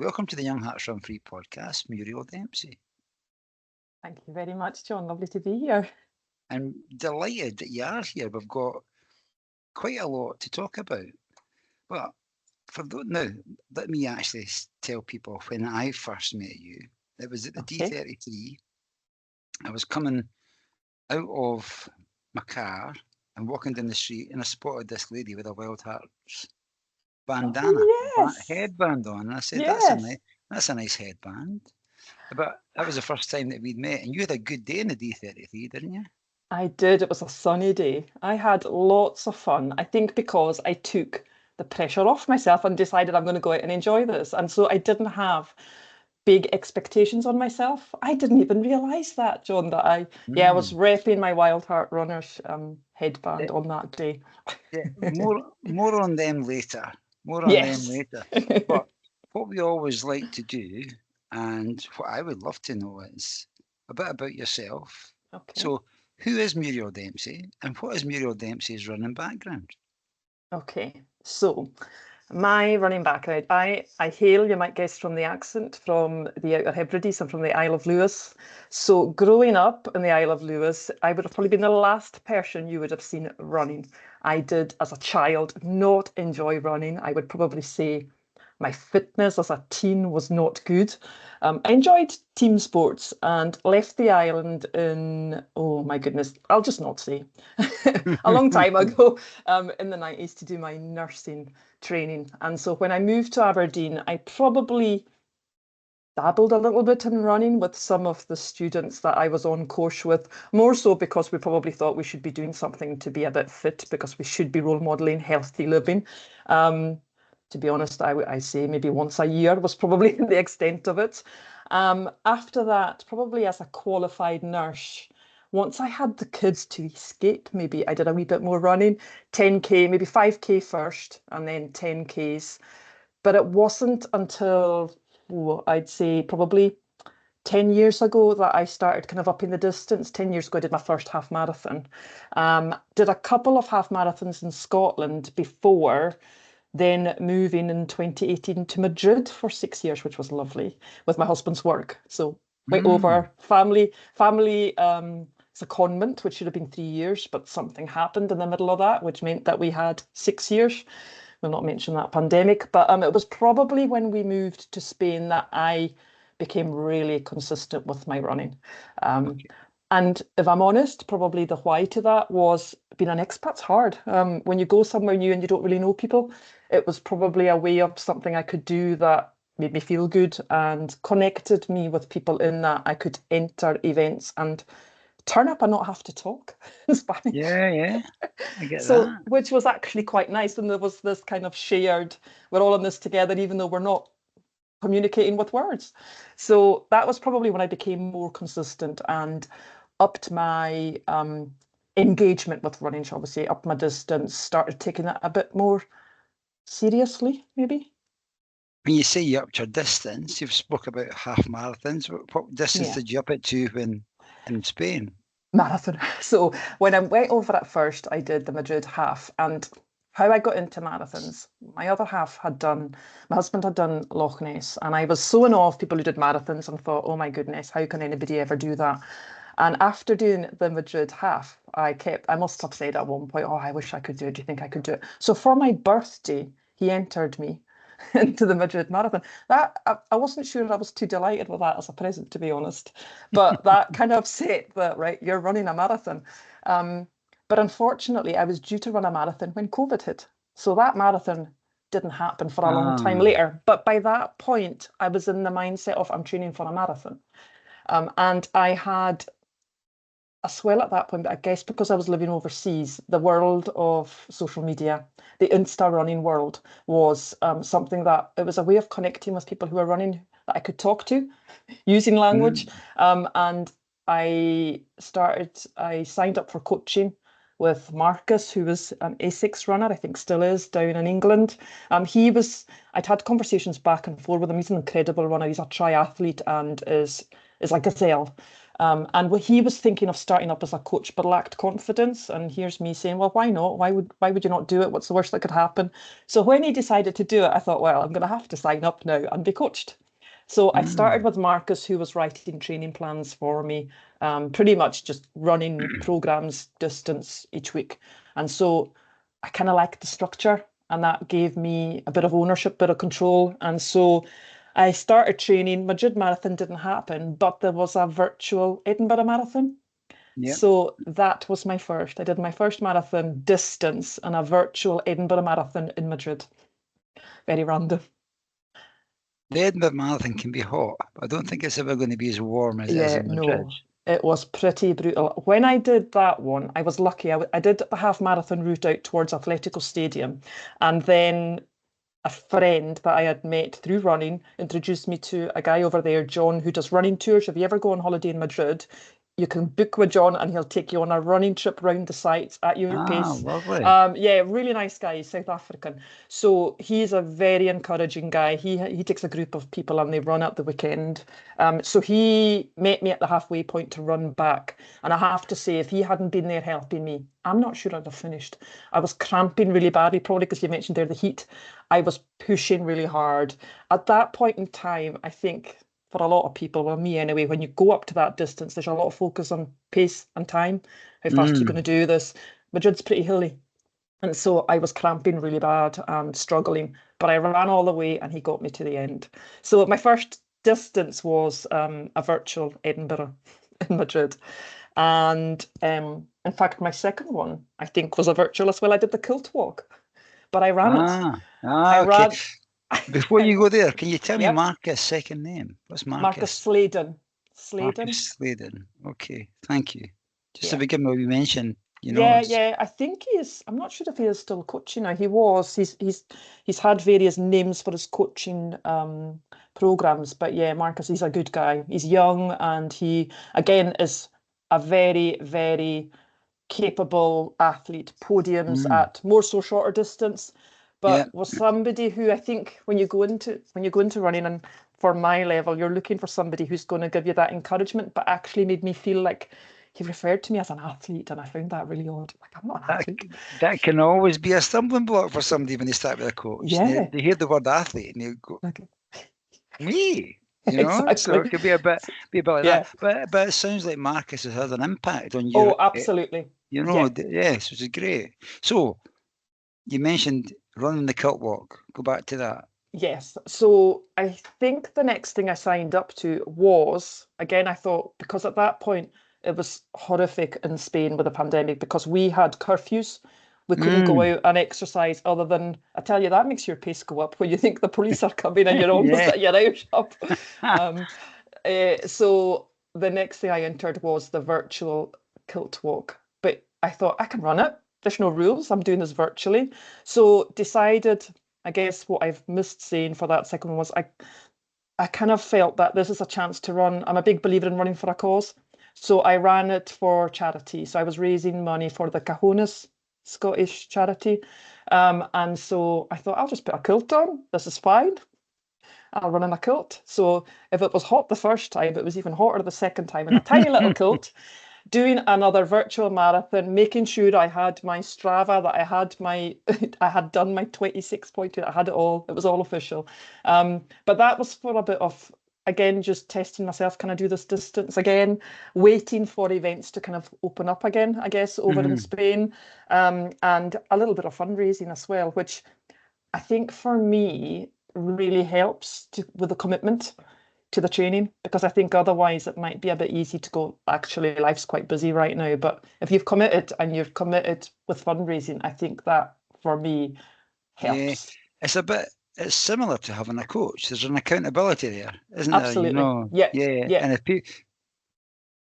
Welcome to the Young Hearts Run Free podcast, Muriel Dempsie. Thank you very much, John. Lovely to be here. I'm delighted that you are here. We've got quite a lot to talk about. But now, let me actually tell people when I first met you. It was at the D33. I was coming out of my car and walking down the street, and I spotted this lady with a Wildheart bandana, headband on. And I said, that's a nice headband. But that was the first time that we'd met, and you had a good day in the D33, didn't you? I did. It was a sunny day. I had lots of fun. I think because I took the pressure off myself and decided I'm going to go out and enjoy this. And so I didn't have big expectations on myself. I didn't even realise that, John, that I was repping my Wildheart runners headband on that day. Yeah, more on them later. More on them later. But what we always like to do, and what I would love to know, is a bit about yourself. Okay. So, who is Muriel Dempsie, and what is Muriel Dempsie's running background? Okay, so my running background, I hail, you might guess from the accent, from the Outer Hebrides and from the Isle of Lewis. So growing up in the Isle of Lewis, I would have probably been the last person you would have seen running. I did, as a child, not enjoy running. I would probably say my fitness as a teen was not good. I enjoyed team sports and left the island in, oh my goodness, I'll just not say, a long time ago in the 90s to do my nursing training. And so when I moved to Aberdeen, I probably dabbled a little bit in running with some of the students that I was on course with, more so because we probably thought we should be doing something to be a bit fit, because we should be role modelling healthy living. To be honest, I say maybe once a year was probably the extent of it. After that, probably as a qualified nurse, once I had the kids to escape, maybe I did a wee bit more running, 10K, maybe 5K first, and then 10Ks. But it wasn't until, I'd say probably 10 years ago that I started kind of upping the distance. 10 years ago, I did my first half marathon. Did a couple of half marathons in Scotland before then moving in 2018 to Madrid for 6 years, which was lovely, with my husband's work. So went over, family secondment, which should have been 3 years, but something happened in the middle of that, which meant that we had 6 years. We'll not mention that pandemic, but it was probably when we moved to Spain that I became really consistent with my running. And if I'm honest, probably the why to that was being an expat's hard. When you go somewhere new and you don't really know people, it was probably a way of something I could do that made me feel good and connected me with people in that I could enter events and turn up and not have to talk in Spanish. Yeah, I get that. Which was actually quite nice. And there was this kind of shared, we're all in this together, even though we're not communicating with words. So that was probably when I became more consistent and upped my engagement with running, shall we say, upped my distance, started taking it a bit more seriously, maybe. When you say you upped your distance, you've spoke about half marathons. What distance did you up it to when in Spain? Marathon. So when I went over at first, I did the Madrid half. And how I got into marathons, my other half my husband had done Loch Ness, and I was so in awe of people who did marathons and thought, oh my goodness, how can anybody ever do that? And after doing the Madrid half, I must have said at one point, oh, I wish I could do it. Do you think I could do it? So for my birthday, he entered me into the Madrid Marathon. That I wasn't sure I was too delighted with that as a present, to be honest. But that kind of set that, right, you're running a marathon. But unfortunately, I was due to run a marathon when COVID hit. So that marathon didn't happen for a long time later. But by that point, I was in the mindset of I'm training for a marathon. And I had a swell at that point, but I guess because I was living overseas, the world of social media, the Insta running world was something that it was a way of connecting with people who are running that I could talk to using language. And I signed up for coaching with Marcus, who was an Essex runner, I think still is, down in England. I'd had conversations back and forth with him. He's an incredible runner. He's a triathlete and is a gazelle. And he was thinking of starting up as a coach, but lacked confidence. And here's me saying, well, why not? Why would you not do it? What's the worst that could happen? So when he decided to do it, I thought, well, I'm going to have to sign up now and be coached. So I started with Marcus, who was writing training plans for me, pretty much just running programs, distance each week. And so I kind of liked the structure, and that gave me a bit of ownership, bit of control. And so I started training. Madrid Marathon didn't happen, but there was a virtual Edinburgh Marathon. Yep. So that was my first. I did my first marathon distance and a virtual Edinburgh Marathon in Madrid. Very random. The Edinburgh Marathon can be hot, but I don't think it's ever going to be as warm as it is in Madrid. No, it was pretty brutal. When I did that one, I was lucky. I did the half marathon route out towards Athletico Stadium, and then a friend that I had met through running introduced me to a guy over there, John, who does running tours. If you ever go on holiday in Madrid, you can book with John and he'll take you on a running trip round the sites at your pace. Lovely. Yeah, really nice guy. He's South African. So he's a very encouraging guy. He takes a group of people and they run at the weekend. So he met me at the halfway point to run back. And I have to say, if he hadn't been there helping me, I'm not sure I'd have finished. I was cramping really badly, probably because you mentioned there the heat. I was pushing really hard. At that point in time, I think for a lot of people, well, me anyway, when you go up to that distance, there's a lot of focus on pace and time, how fast you're going to do this. Madrid's pretty hilly. And so I was cramping really bad and struggling, but I ran all the way and he got me to the end. So my first distance was a virtual Edinburgh in Madrid. And in fact, my second one, I think, was a virtual as well. I did the Kilt Walk, but I ran it. I Okay. ran. Before you go there, can you tell me Yep. Marcus' second name? What's Marcus? Marcus Sladen. Marcus Sladen. Okay, thank you. Just Yeah. to begin with, we mentioned, you know. Yeah. I think he is. I'm not sure if he is still coaching now. He was. He's had various names for his coaching programs, but yeah, Marcus, he's a good guy. He's young and he again is a very, very capable athlete. Podiums at more so shorter distance, but was somebody who I think when you go into running, and for my level, you're looking for somebody who's going to give you that encouragement, but actually made me feel like he referred to me as an athlete, and I found that really odd. Like, I'm not an athlete. That can always be a stumbling block for somebody when they start with a coach. Yeah. They hear the word athlete and they go, me? You know, Exactly. so it could be a bit like Yeah. that. But it sounds like Marcus has had an impact on you. Oh, absolutely. You know, yes, which is great. So you mentioned running the Kilt Walk. Go back to that. Yes. So I think the next thing I signed up to was, again, I thought, because at that point it was horrific in Spain with the pandemic because we had curfews. We couldn't go out and exercise other than, I tell you, that makes your pace go up when you think the police are coming and you're almost at your hour shop. So the next thing I entered was the virtual Kilt Walk. But I thought, I can run it. There's no rules. I'm doing this virtually. So decided, I guess what I've missed saying for that second one was I kind of felt that this is a chance to run. I'm a big believer in running for a cause. So I ran it for charity. So I was raising money for the Cajonas Scottish charity. And so I thought, I'll just put a kilt on. This is fine. I'll run in a kilt. So if it was hot the first time, it was even hotter the second time in a tiny little kilt. Doing another virtual marathon, making sure I had my Strava, that I had done my 26.2, I had it all. It was all official. But that was for a bit of, again, just testing myself. Can I do this distance again? Waiting for events to kind of open up again, I guess, over in Spain. And a little bit of fundraising as well, which I think for me really helps with the commitment to the training, because I think otherwise it might be a bit easy to go, actually, life's quite busy right now. But if you've committed and you've committed with fundraising, I think that for me helps. Yeah. It's similar to having a coach. There's an accountability there, isn't Absolutely. there? You know? Yeah. And if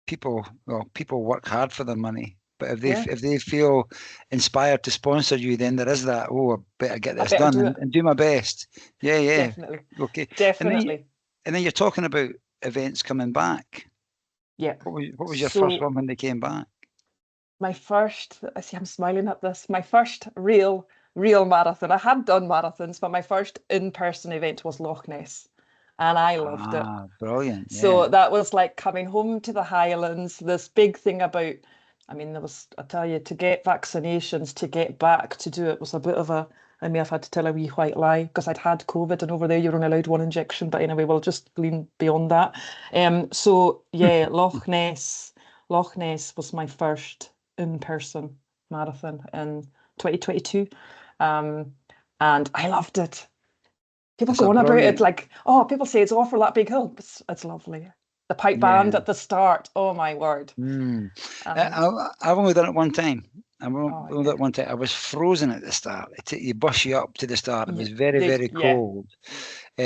people work hard for their money, but if they feel inspired to sponsor you, then there is that, I better get this done and do my best. Yeah. Definitely. Okay. Definitely. And then you're talking about events coming back. Yeah. What was your first one when they came back? My first, I see I'm smiling at this, my first real marathon. I had done marathons, but my first in-person event was Loch Ness. and I loved it. Brilliant. So Yeah. that was like coming home to the Highlands, this big thing about, I mean, there was, I tell you, to get vaccinations, to get back to do it was a bit of a, I may have had to tell a wee white lie because I'd had COVID and over there you're only allowed one injection. But anyway, we'll just lean beyond that. So yeah, Loch Ness was my first in-person marathon in 2022. And I loved it. People It's go a on about it brilliant. like, oh, people say it's awful that big hill. It's lovely. The pipe band Yeah. at the start. Oh my word. Mm. Um, I've only done it one time. I've only oh done yeah. it one time. I was frozen at the start. You bus you up to the start. It Yeah. was very, very Yeah. cold.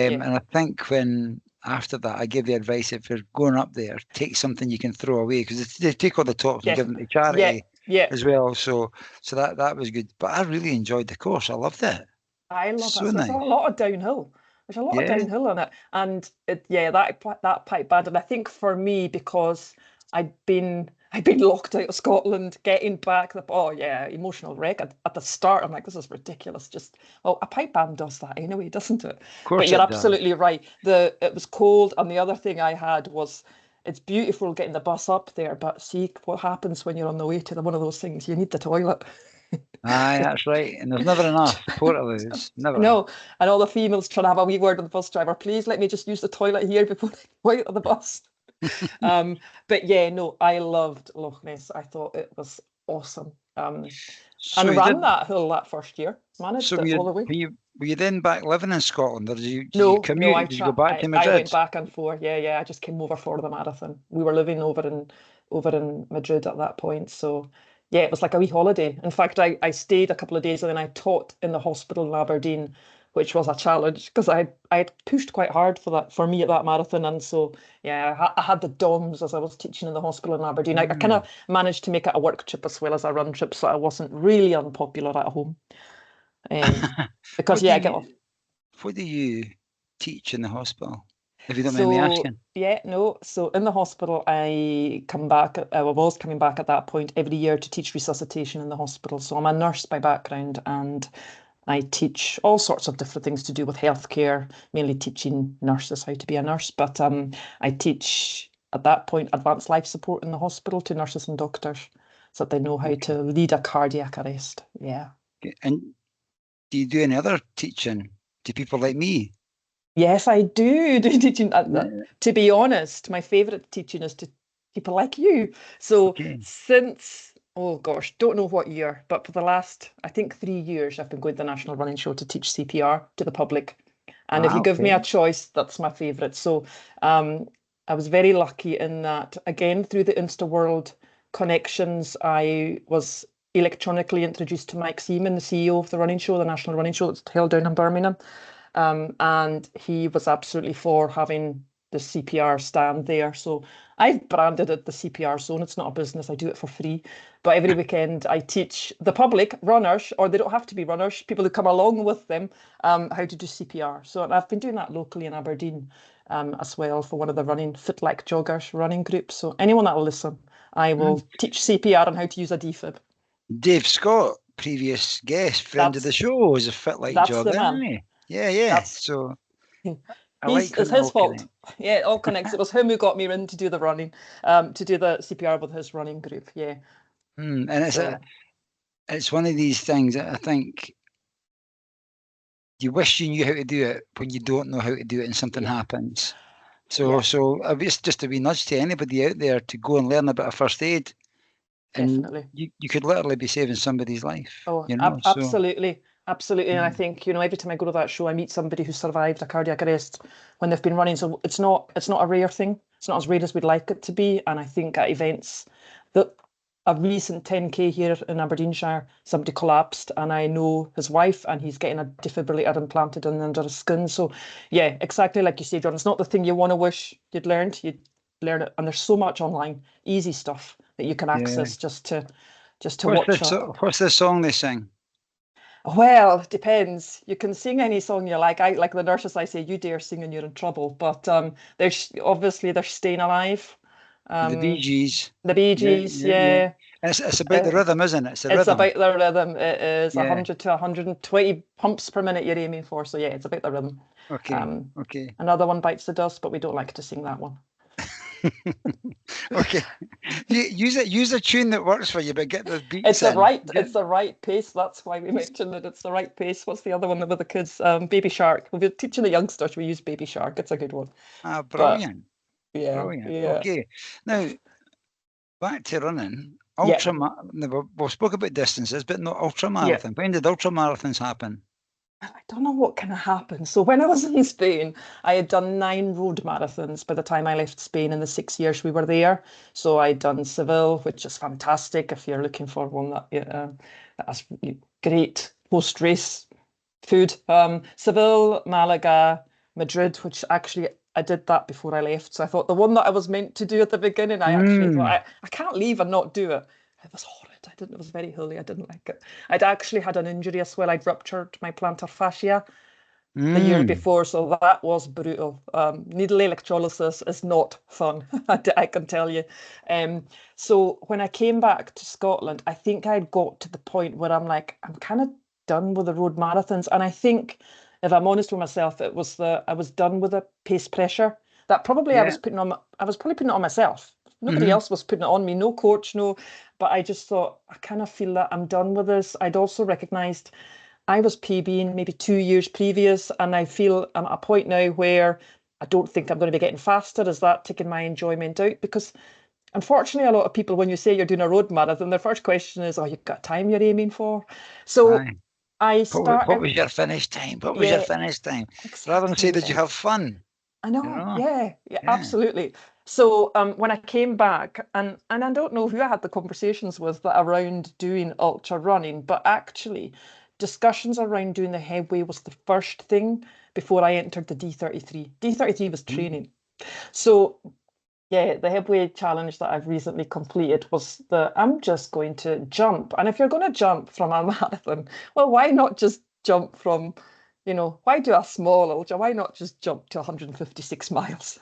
Yeah. And I think when after that, I give the advice if you're going up there, take something you can throw away because they take all the tops and give them to Definitely. Yeah. charity Yeah. as well. So that was good. But I really enjoyed the course. I loved it. I love So it. So there's a nice. lot of downhill. There's a lot of Yeah. downhill on it, and yeah, that pipe band. And I think for me, because I'd been locked out of Scotland, getting back. Oh yeah, emotional wreck at the start. I'm like, this is ridiculous. Just well, a pipe band does that anyway, doesn't it? Of But course you're it does. absolutely right. It was cold, and the other thing I had was. It's beautiful getting the bus up there, but see what happens when you're on the way to one of those things. You need the toilet. Aye, that's right. And there's never enough Portaloos. Never. No, and all the females trying to have a wee word with the bus driver. Please let me just use the toilet here before I go out of the bus. But yeah, no, I loved Loch Ness. I thought it was awesome. So And you ran did. that hill that first year. So Managed it all the way. were you then back living in Scotland, or did you No, no, commute? Did you go back to I went Madrid? back and forth. Yeah, yeah. I just came over for the marathon. We were living over in Madrid at that point. So yeah, it was like a wee holiday. In fact, I stayed a couple of days and then I taught in the hospital in Aberdeen, which was a challenge because I had pushed quite hard for me at that marathon. And so yeah, I had the DOMs as I was teaching in the hospital in Aberdeen. I kind Hmm. of managed to make it a work trip as well as a run trip, so I wasn't really unpopular at home. Because What do yeah, I get you what do you teach in the hospital? If you don't mind me So asking. yeah, no. So in the hospital, I come back. I was coming back at that point every year to teach resuscitation in the hospital. So I'm a nurse by background, and I teach all sorts of different things to do with healthcare, mainly teaching nurses how to be a nurse. But I teach at that point advanced life support in the hospital to nurses and doctors, so that they know how Okay. to lead a cardiac arrest. Yeah. Okay. And do you do any other teaching to people like me? Yes, I do do teaching. Yeah. To be honest, my favorite teaching is to people like you. So Okay. since, oh gosh, don't know what year, but for the last, I think 3 years, I've been going to the National Running Show to teach CPR to the public. And if you give me Okay. a choice, that's my favorite. So um, I was very lucky in that, again, through the InstaWorld connections, I was electronically introduced to Mike Seaman, the CEO of the running show, the National Running Show that's held down in Birmingham. And he was absolutely for having the CPR stand there. So I've branded it the CPR zone. It's not a business. I do it for free. But every weekend I teach the public, runners, or they don't have to be runners, people who come along with them, how to do CPR. So I've been doing that locally in Aberdeen as well for one of the running Fit Like Joggers running groups. So anyone that will listen, I will Hmm. teach CPR and how to use a defib. Dave Scott, previous guest, friend of the That's show, is a fit like that's the jogger, isn't man. he? Yeah, yeah. That's So I He's like when it's it his all fault. connects. Yeah, it all connects. It was him who got me in to do the running, to do the CPR with his running group. Yeah. And So it's one of these things that I think you wish you knew how to do it when you don't know how to do it and something yeah, happens. So yeah, so it's just a wee nudge to anybody out there to go and learn a bit of first aid, and definitely. you could literally be saving somebody's life, Oh, you know. So absolutely, absolutely. And I mm, think, every time I go to that show, I meet somebody who survived a cardiac arrest when they've been running. So it's not a rare thing. It's not as rare as we'd like it to be. And I think at events that a recent 10K here in Aberdeenshire, somebody collapsed, and I know his wife, and he's getting a defibrillator implanted in under his skin. So yeah, exactly like you say, John. It's not the thing you want to wish you'd learned. You'd learn it, and there's so much online, easy stuff that you can yeah. access just to watch up. What's the song they sing? Well, it depends. You can sing any song you like. I like the nurses. I say, "You dare sing and you're in trouble." But there's obviously they're staying alive. The Bee Gees. The Bee Gees, yeah. It's about the rhythm, isn't it? It's the It's rhythm. about the rhythm. It is Yeah. 100 to 120 pumps per minute you're aiming for. So yeah, it's about the rhythm. Okay. Okay. Another one bites the dust, but we don't like to sing that one. Okay. Use a tune that works for you, but get the beats It's in. It's the right pace. That's why we mentioned that it's the right pace. What's the other one with the kids? Baby Shark. We'll be teaching the youngsters. We use Baby Shark. It's a good one. Ah, brilliant. But, yeah. Brilliant. Yeah. Okay. Now, back to running. Yeah. We spoke about distances, but not ultramarathon. Yeah. When did ultramarathons happen? I don't know what kind of happened. So when I was in Spain, I had done 9 road marathons by the time I left Spain in the 6 years we were there. So I'd done Seville, which is fantastic if you're looking for one that has great post-race food. Seville, Malaga, Madrid, which actually I did that before I left. So I thought the one that I was meant to do at the beginning, I actually thought I can't leave and not do it. It was horrid. It was very hilly. I didn't like it. I'd actually had an injury as well. I'd ruptured my plantar fascia the year before, so that was brutal. Needle electrolysis is not fun, I can tell you. So when I came back to Scotland, I think I'd got to the point where I'm like, I'm kind of done with the road marathons. And I think, if I'm honest with myself, it was I was done with the pace pressure that probably I was putting on. I was probably putting it on myself. Nobody else was putting it on me, no coach, no. But I just thought, I kind of feel that I'm done with this. I'd also recognised I was PBing maybe 2 years previous, and I feel I'm at a point now where I don't think I'm going to be getting faster. Is that taking my enjoyment out? Because unfortunately, a lot of people, when you say you're doing a road marathon, their first question is, oh, you've got time you're aiming for. So I started... What was your finish time? What was your finish time? Exactly. Rather than say, did you have fun? I know, yeah, absolutely. So when I came back, and I don't know who I had the conversations with that around doing ultra running, but actually discussions around doing the Hebridean was the first thing before I entered the D33. D33 was training. So yeah, the Hebridean challenge that I've recently completed was I'm just going to jump. And if you're going to jump from a marathon, well, why not just jump from, why do a small ultra? Why not just jump to 156 miles?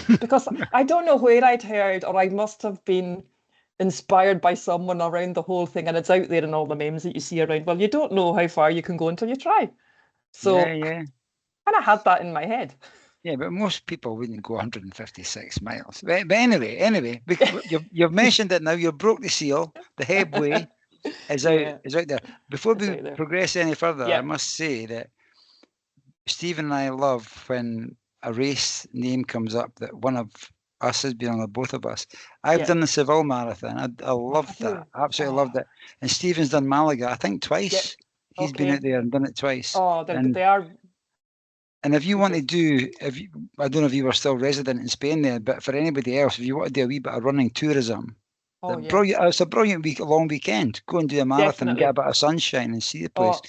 Because I don't know where I'd heard, or I must have been inspired by someone around the whole thing, and it's out there in all the memes that you see around. Well, you don't know how far you can go until you try. So I kind of had that in my head. Yeah, but most people wouldn't go 156 miles. But anyway, you've mentioned it now. You broke the seal. The Hebridean is out there. Before we progress any further, I must say that Stephen and I love when a race name comes up that one of us has been on, or both of us. I've done the Seville Marathon. I loved that. Absolutely loved it. And Stephen's done Malaga, I think twice. He's been out there and done it twice. Oh, they are. And if you want to do, I don't know if you were still resident in Spain there, but for anybody else, if you want to do a wee bit of running tourism, it's a brilliant long weekend. Go and do a marathon and get a bit of sunshine and see the place.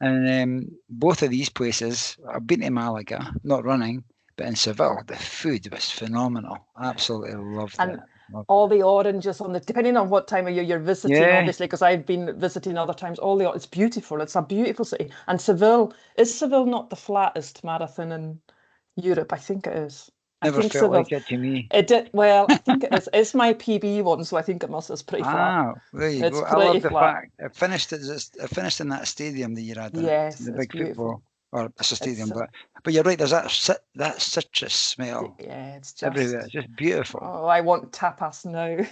And both of these places, I've been to Malaga, not running, but in Seville, the food was phenomenal. Absolutely loved it. All the oranges depending on what time of year you're visiting, obviously, because I've been visiting other times. It's beautiful. It's a beautiful city. And Seville not the flattest marathon in Europe? I think it is. Never felt like it to me. It did. Well, I think it is. It's my PB one, so I think it's pretty flat. There you go. I love the fact it finished in that stadium that you had. Yes, the big beautiful. Football. Or it's a stadium, but you're right. There's that citrus smell. Yeah, it's just everywhere. It's just beautiful. Oh, I want tapas now.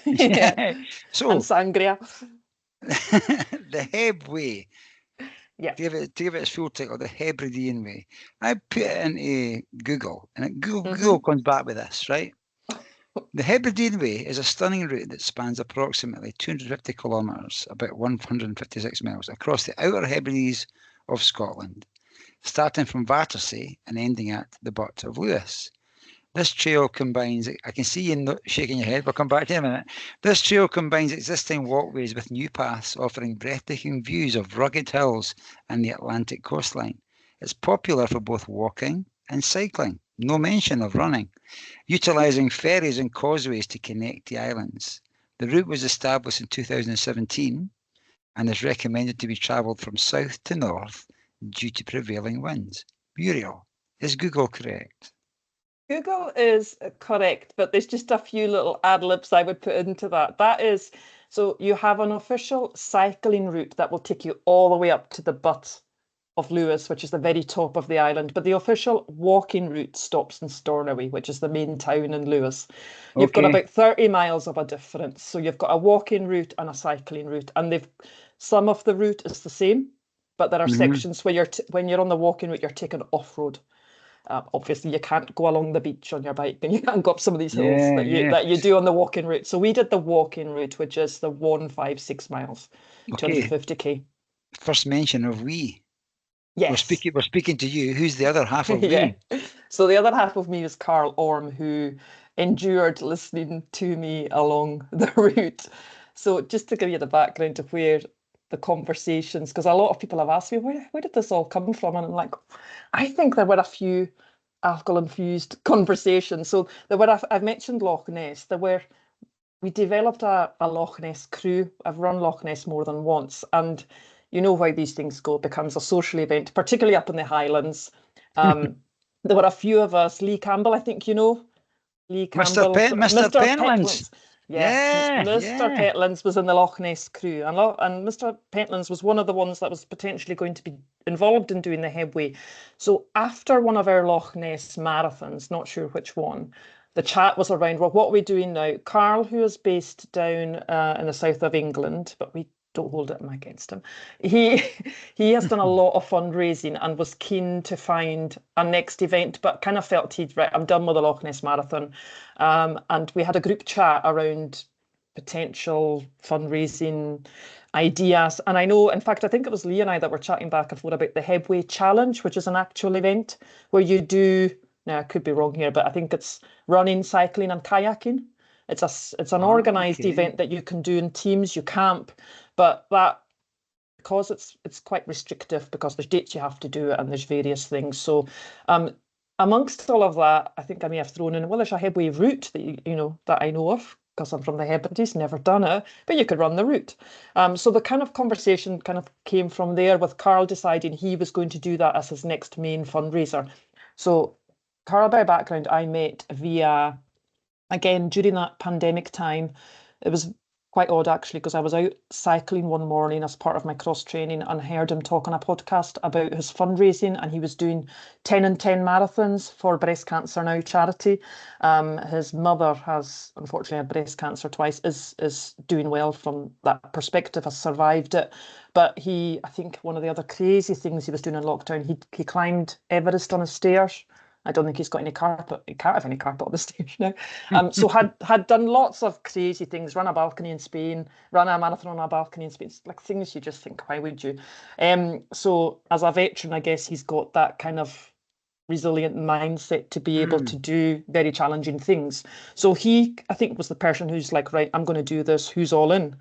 So and sangria. The Hebridean. Yeah. To give it its full title, the Hebridean Way. I put it into Google, and Google comes back with this, right? The Hebridean Way is a stunning route that spans approximately 250 kilometres, about 156 miles, across the Outer Hebrides of Scotland, starting from Battersea and ending at the Butt of Lewis. This trail combines, I can see you shaking your head, we'll come back to it in a minute. This trail combines existing walkways with new paths offering breathtaking views of rugged hills and the Atlantic coastline. It's popular for both walking and cycling, no mention of running, utilising ferries and causeways to connect the islands. The route was established in 2017 and is recommended to be travelled from south to north due to prevailing winds. Muriel, is Google correct? Google is correct, but there's just a few little ad libs I would put into that. That is, so you have an official cycling route that will take you all the way up to the butt of Lewis, which is the very top of the island. But the official walking route stops in Stornoway, which is the main town in Lewis. You've got about 30 miles of a difference. So you've got a walking route and a cycling route, and some of the route is the same, but there are sections where when you're on the walking route, you're taken off-road. Obviously, you can't go along the beach on your bike, and you can't go up some of these hills that you do on the walking route. So we did the walking route, which is the 156 miles, 250k. First mention of we. Yes. We're speaking to you. Who's the other half of yeah. we? So the other half of me is Carl Orm, who endured listening to me along the route. So just to give you the background of where the conversations, because a lot of people have asked me, where did this all come from? And I'm like, I think there were a few alcohol-infused conversations. So there were, I've mentioned Loch Ness. We developed a Loch Ness crew. I've run Loch Ness more than once, and you know how these things go. It becomes a social event, particularly up in the Highlands. There were a few of us. Lee Campbell, I think you know. Lee Campbell. Mr. Pentlands. Yeah, Mr. Pentlands was in the Loch Ness crew, and Mr. Pentlands was one of the ones that was potentially going to be involved in doing the Hebridean Way. So after one of our Loch Ness marathons, not sure which one, the chat was around, well, what are we doing now? Carl, who is based down in the south of England, but we don't hold it against him. He has done a lot of fundraising and was keen to find a next event, but kind of felt I'm done with the Loch Ness Marathon. And we had a group chat around potential fundraising ideas. And I know, in fact, I think it was Lee and I that were chatting back and forth about the Hebridean Way Challenge, which is an actual event where you do, now I could be wrong here, but I think it's running, cycling and kayaking. It's an organised event that you can do in teams, you camp, but that, because it's quite restrictive because there's dates you have to do it and there's various things. So amongst all of that, I think I may have thrown in, well, there's a Hebridean route that that I know of because I'm from the Hebrides, never done it, but you could run the route. So the kind of conversation kind of came from there, with Carl deciding he was going to do that as his next main fundraiser. So Carl, by background, I met via, again, during that pandemic time. It was quite odd, actually, because I was out cycling one morning as part of my cross training and heard him talk on a podcast about his fundraising, and he was doing 10 and 10 marathons for Breast Cancer Now charity. His mother has unfortunately had breast cancer twice, is doing well from that perspective, has survived it. But I think one of the other crazy things he was doing in lockdown, he climbed Everest on his stairs. I don't think he's got any carpet. He can't have any carpet on the stage now. So had done lots of crazy things, run a balcony in Spain, run a marathon on a balcony in Spain. It's like things you just think, why would you? So as a veteran, I guess he's got that kind of resilient mindset to be able to do very challenging things. So he, I think, was the person who's like, right, I'm going to do this. Who's all in?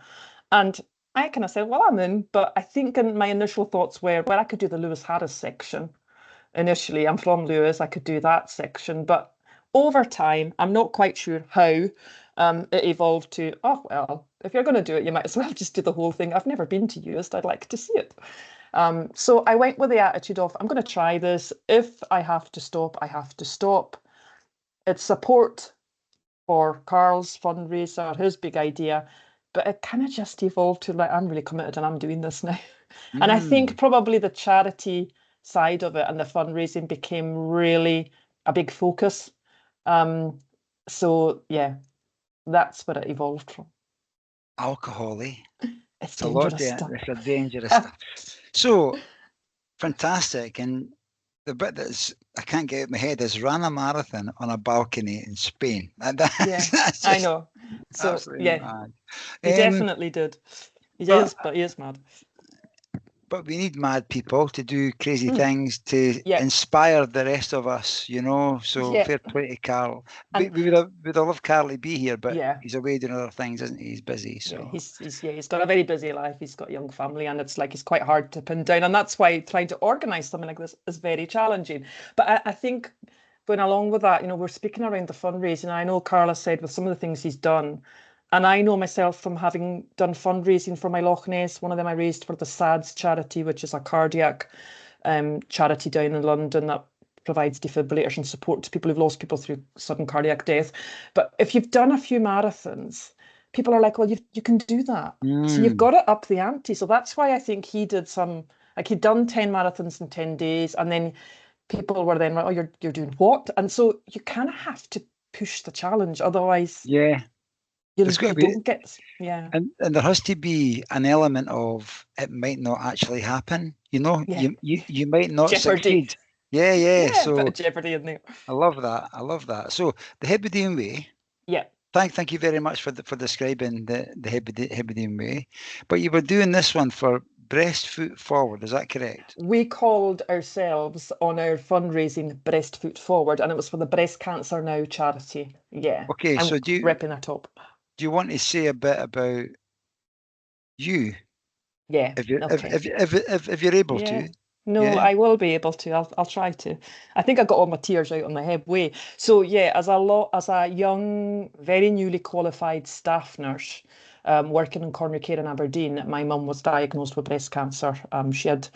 And I kind of said, well, I'm in. But I think my initial thoughts were, well, I could do the Lewis Harris section. Initially, I'm from Lewis, I could do that section, but over time, I'm not quite sure how it evolved to, oh, well, if you're going to do it, you might as well just do the whole thing. I've never been to Uist, I'd like to see it. So I went with the attitude of, I'm going to try this. If I have to stop, I have to stop. It's support for Carl's fundraiser, his big idea, but it kind of just evolved to, like, I'm really committed and I'm doing this now. And I think probably the charity side of it and the fundraising became really a big focus. So yeah, that's where it evolved from. Alcohol, eh? It's dangerous stuff. It's a dangerous stuff. So fantastic. And the bit that's I can't get out of my head is ran a marathon on a balcony in Spain. That's I know. So yeah, mad. He definitely did. But he is mad. But we need mad people to do crazy things to inspire the rest of us, So fair play to Carl. We would have loved Carl to be here, but he's away doing other things, isn't he? He's busy. So he's got a very busy life. He's got a young family, and it's like he's quite hard to pin down. And that's why trying to organise something like this is very challenging. But I think going along with that, we're speaking around the fundraising. I know Carl has said with some of the things he's done. And I know myself from having done fundraising for my Loch Ness. One of them I raised for the SADS charity, which is a cardiac charity down in London that provides defibrillators and support to people who've lost people through sudden cardiac death. But if you've done a few marathons, people are like, well, you can do that. So you've got to up the ante. So that's why I think he did he'd done 10 marathons in 10 days. And then people were then like, oh, you're doing what? And so you kind of have to push the challenge. Otherwise, yeah, you there's got to be, don't get, yeah. and there has to be an element of it might not actually happen. You know, Yeah. you might not Jeopardy. succeed. Yeah, yeah. Yeah, So a bit of jeopardy in there. I love that. I love that. So the Hebridean Way. Yeah. Thank you very much for describing the Hebridean Way. But you were doing this one for breast foot forward, is that correct? We called ourselves on our fundraising Breast Foot Forward, and it was for the Breast Cancer Now charity. Yeah. Okay, I'm so repping that up. do you want to say a bit about you? Yeah. If you're Okay. if you're able Yeah. to. No, Yeah. I will be able to. I'll try to. I think I got all my tears out on the Heb Way. So yeah, as a young, very newly qualified staff nurse, working in coronary care in Aberdeen, my mum was diagnosed with breast cancer. She had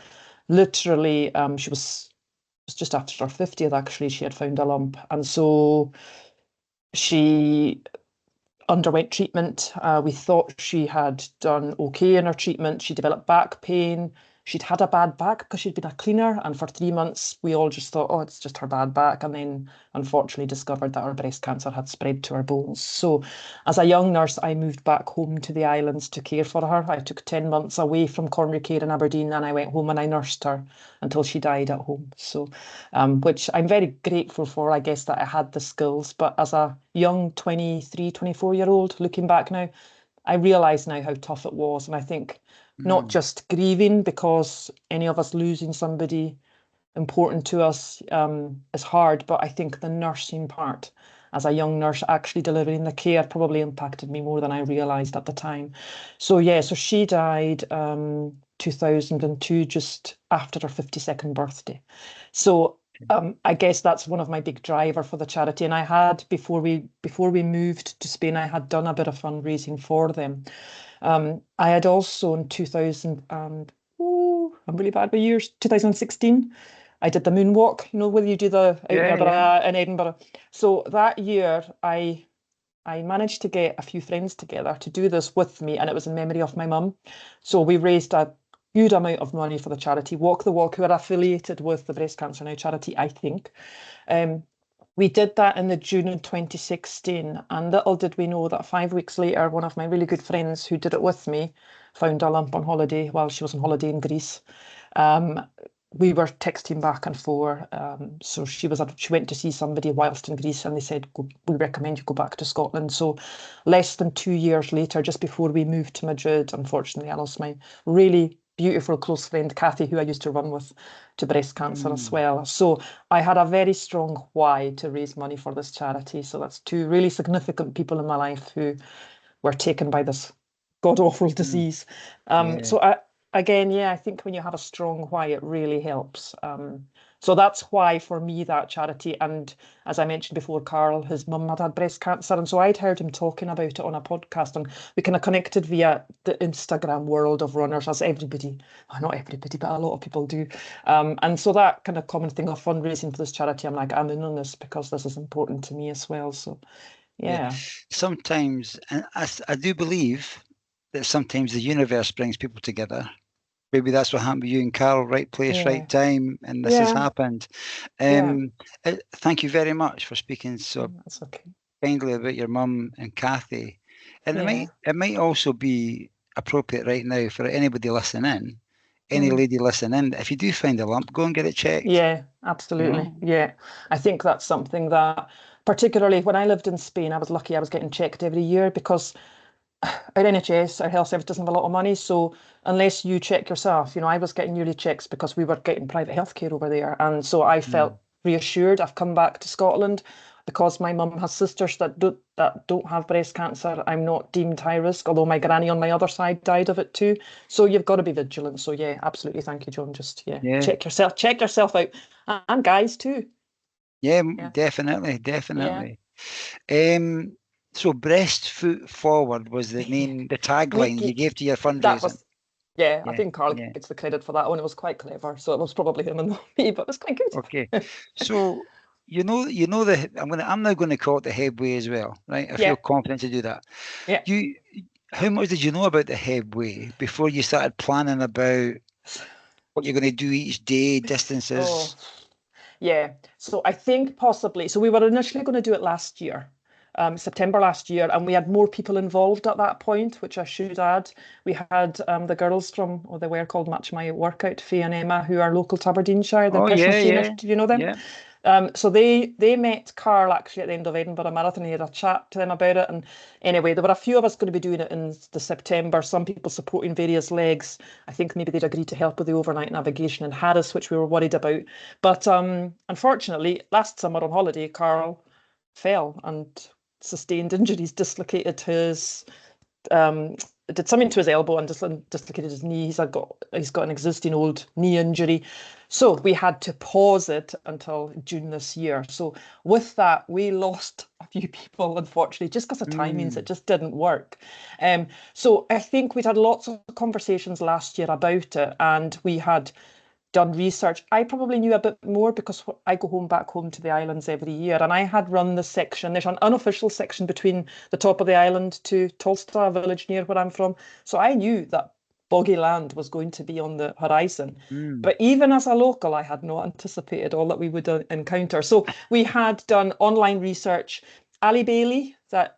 literally, she was just after her 50th actually, she had found a lump, and so she underwent treatment. We thought she had done okay in her treatment. She developed back pain. She'd had a bad back because she'd been a cleaner, and for 3 months we all just thought, oh, it's just her bad back, and then unfortunately discovered that her breast cancer had spread to her bones. So as a young nurse, I moved back home to the islands to care for her. I took 10 months away from coronary care in Aberdeen, and I went home and I nursed her until she died at home. So which I'm very grateful for, I guess, that I had the skills. But as a young 23, 24-year-old, looking back now, I realise now how tough it was. And I think not just grieving, because any of us losing somebody important to us is hard, but I think the nursing part, as a young nurse actually delivering the care, probably impacted me more than I realised at the time. So yeah, so she died 2002, just after her 52nd birthday. So I guess that's one of my big driver for the charity. And I had, before we moved to Spain, I had done a bit of fundraising for them. I had also in 2000, I'm really bad with years, 2016, I did the moonwalk, where you do the out in Edinburgh. So that year, I managed to get a few friends together to do this with me, and it was in memory of my mum. So we raised a good amount of money for the charity, Walk the Walk, who are affiliated with the Breast Cancer Now charity, I think. We did that in the June of 2016, and little did we know that 5 weeks later, one of my really good friends who did it with me found a lump on holiday while she was on holiday in Greece. We were texting back and forth. So she went to see somebody whilst in Greece, and they said, we recommend you go back to Scotland. So less than 2 years later, just before we moved to Madrid, unfortunately, I lost my really beautiful close friend Kathy, who I used to run with, to breast cancer as well. So I had a very strong why to raise money for this charity. So that's two really significant people in my life who were taken by this god-awful disease. So I think when you have a strong why, it really helps. So that's why, for me, that charity. And as I mentioned before, Carl, his mum had breast cancer. And so I'd heard him talking about it on a podcast, and we kind of connected via the Instagram world of runners, as everybody, not everybody, but a lot of people do. And so that kind of common thing of fundraising for this charity, I'm like, I'm in on this because this is important to me as well. So, yeah. Sometimes, and I do believe that sometimes the universe brings people together. Maybe that's what happened with you and Carl, right place, right time, and this has happened. Thank you very much for speaking so kindly about your mum and Kathy. And it might also be appropriate right now for anybody listening, any lady listening, if you do find a lump, go and get it checked. Yeah, absolutely. Yeah. I think that's something that, particularly when I lived in Spain, I was lucky I was getting checked every year, because our NHS, our health service, doesn't have a lot of money. So unless you check yourself, I was getting yearly checks because we were getting private healthcare over there. And so I felt reassured. I've come back to Scotland because my mum has sisters that don't have breast cancer. I'm not deemed high risk, although my granny on my other side died of it too. So you've got to be vigilant. So yeah, absolutely. Thank you, John. Just check yourself out, and guys too. Yeah. Definitely. So breast foot forward was the tagline you gave to your fundraising. Yeah, I Yeah, think Carl yeah. gets the credit for that one. It was quite clever, so it was probably him and not me, but it was quite good. Okay. So I'm now going to call it the Headway as well, right? I feel Yeah, confident to do that. yeah. You, how much did you know about the Headway before you started planning about what you're going to do each day, Oh, distances? yeah. So I think possibly. So we were initially going to do it last year, September last year, and we had more people involved at that point, which I should add. We had the girls from, or they were called Match My Workout, Faye and Emma, who are local to Aberdeenshire. They're Oh personal yeah, trainers. yeah, Do you know them? yeah. So they met Carl actually at the end of Edinburgh Marathon. He had a chat to them about it. And anyway, there were a few of us going to be doing it in the September. Some people supporting various legs. I think maybe they'd agreed to help with the overnight navigation in Harris, which we were worried about. But unfortunately, last summer on holiday, Carl fell and sustained injuries, dislocated his did something to his elbow and dislocated his knee. He's got an existing old knee injury. So we had to pause it until June this year. So with that, we lost a few people, unfortunately, just because of timings. It Mm, just didn't work. So I think we'd had lots of conversations last year about it, and we had done research. I probably knew a bit more because I go back home to the islands every year, and I had run the section. There's an unofficial section between the top of the island to Tolsta, a village near where I'm from. So I knew that boggy land was going to be on the horizon. mm, But even as a local, I had not anticipated all that we would encounter. So we had done online research. Ali Bailey, that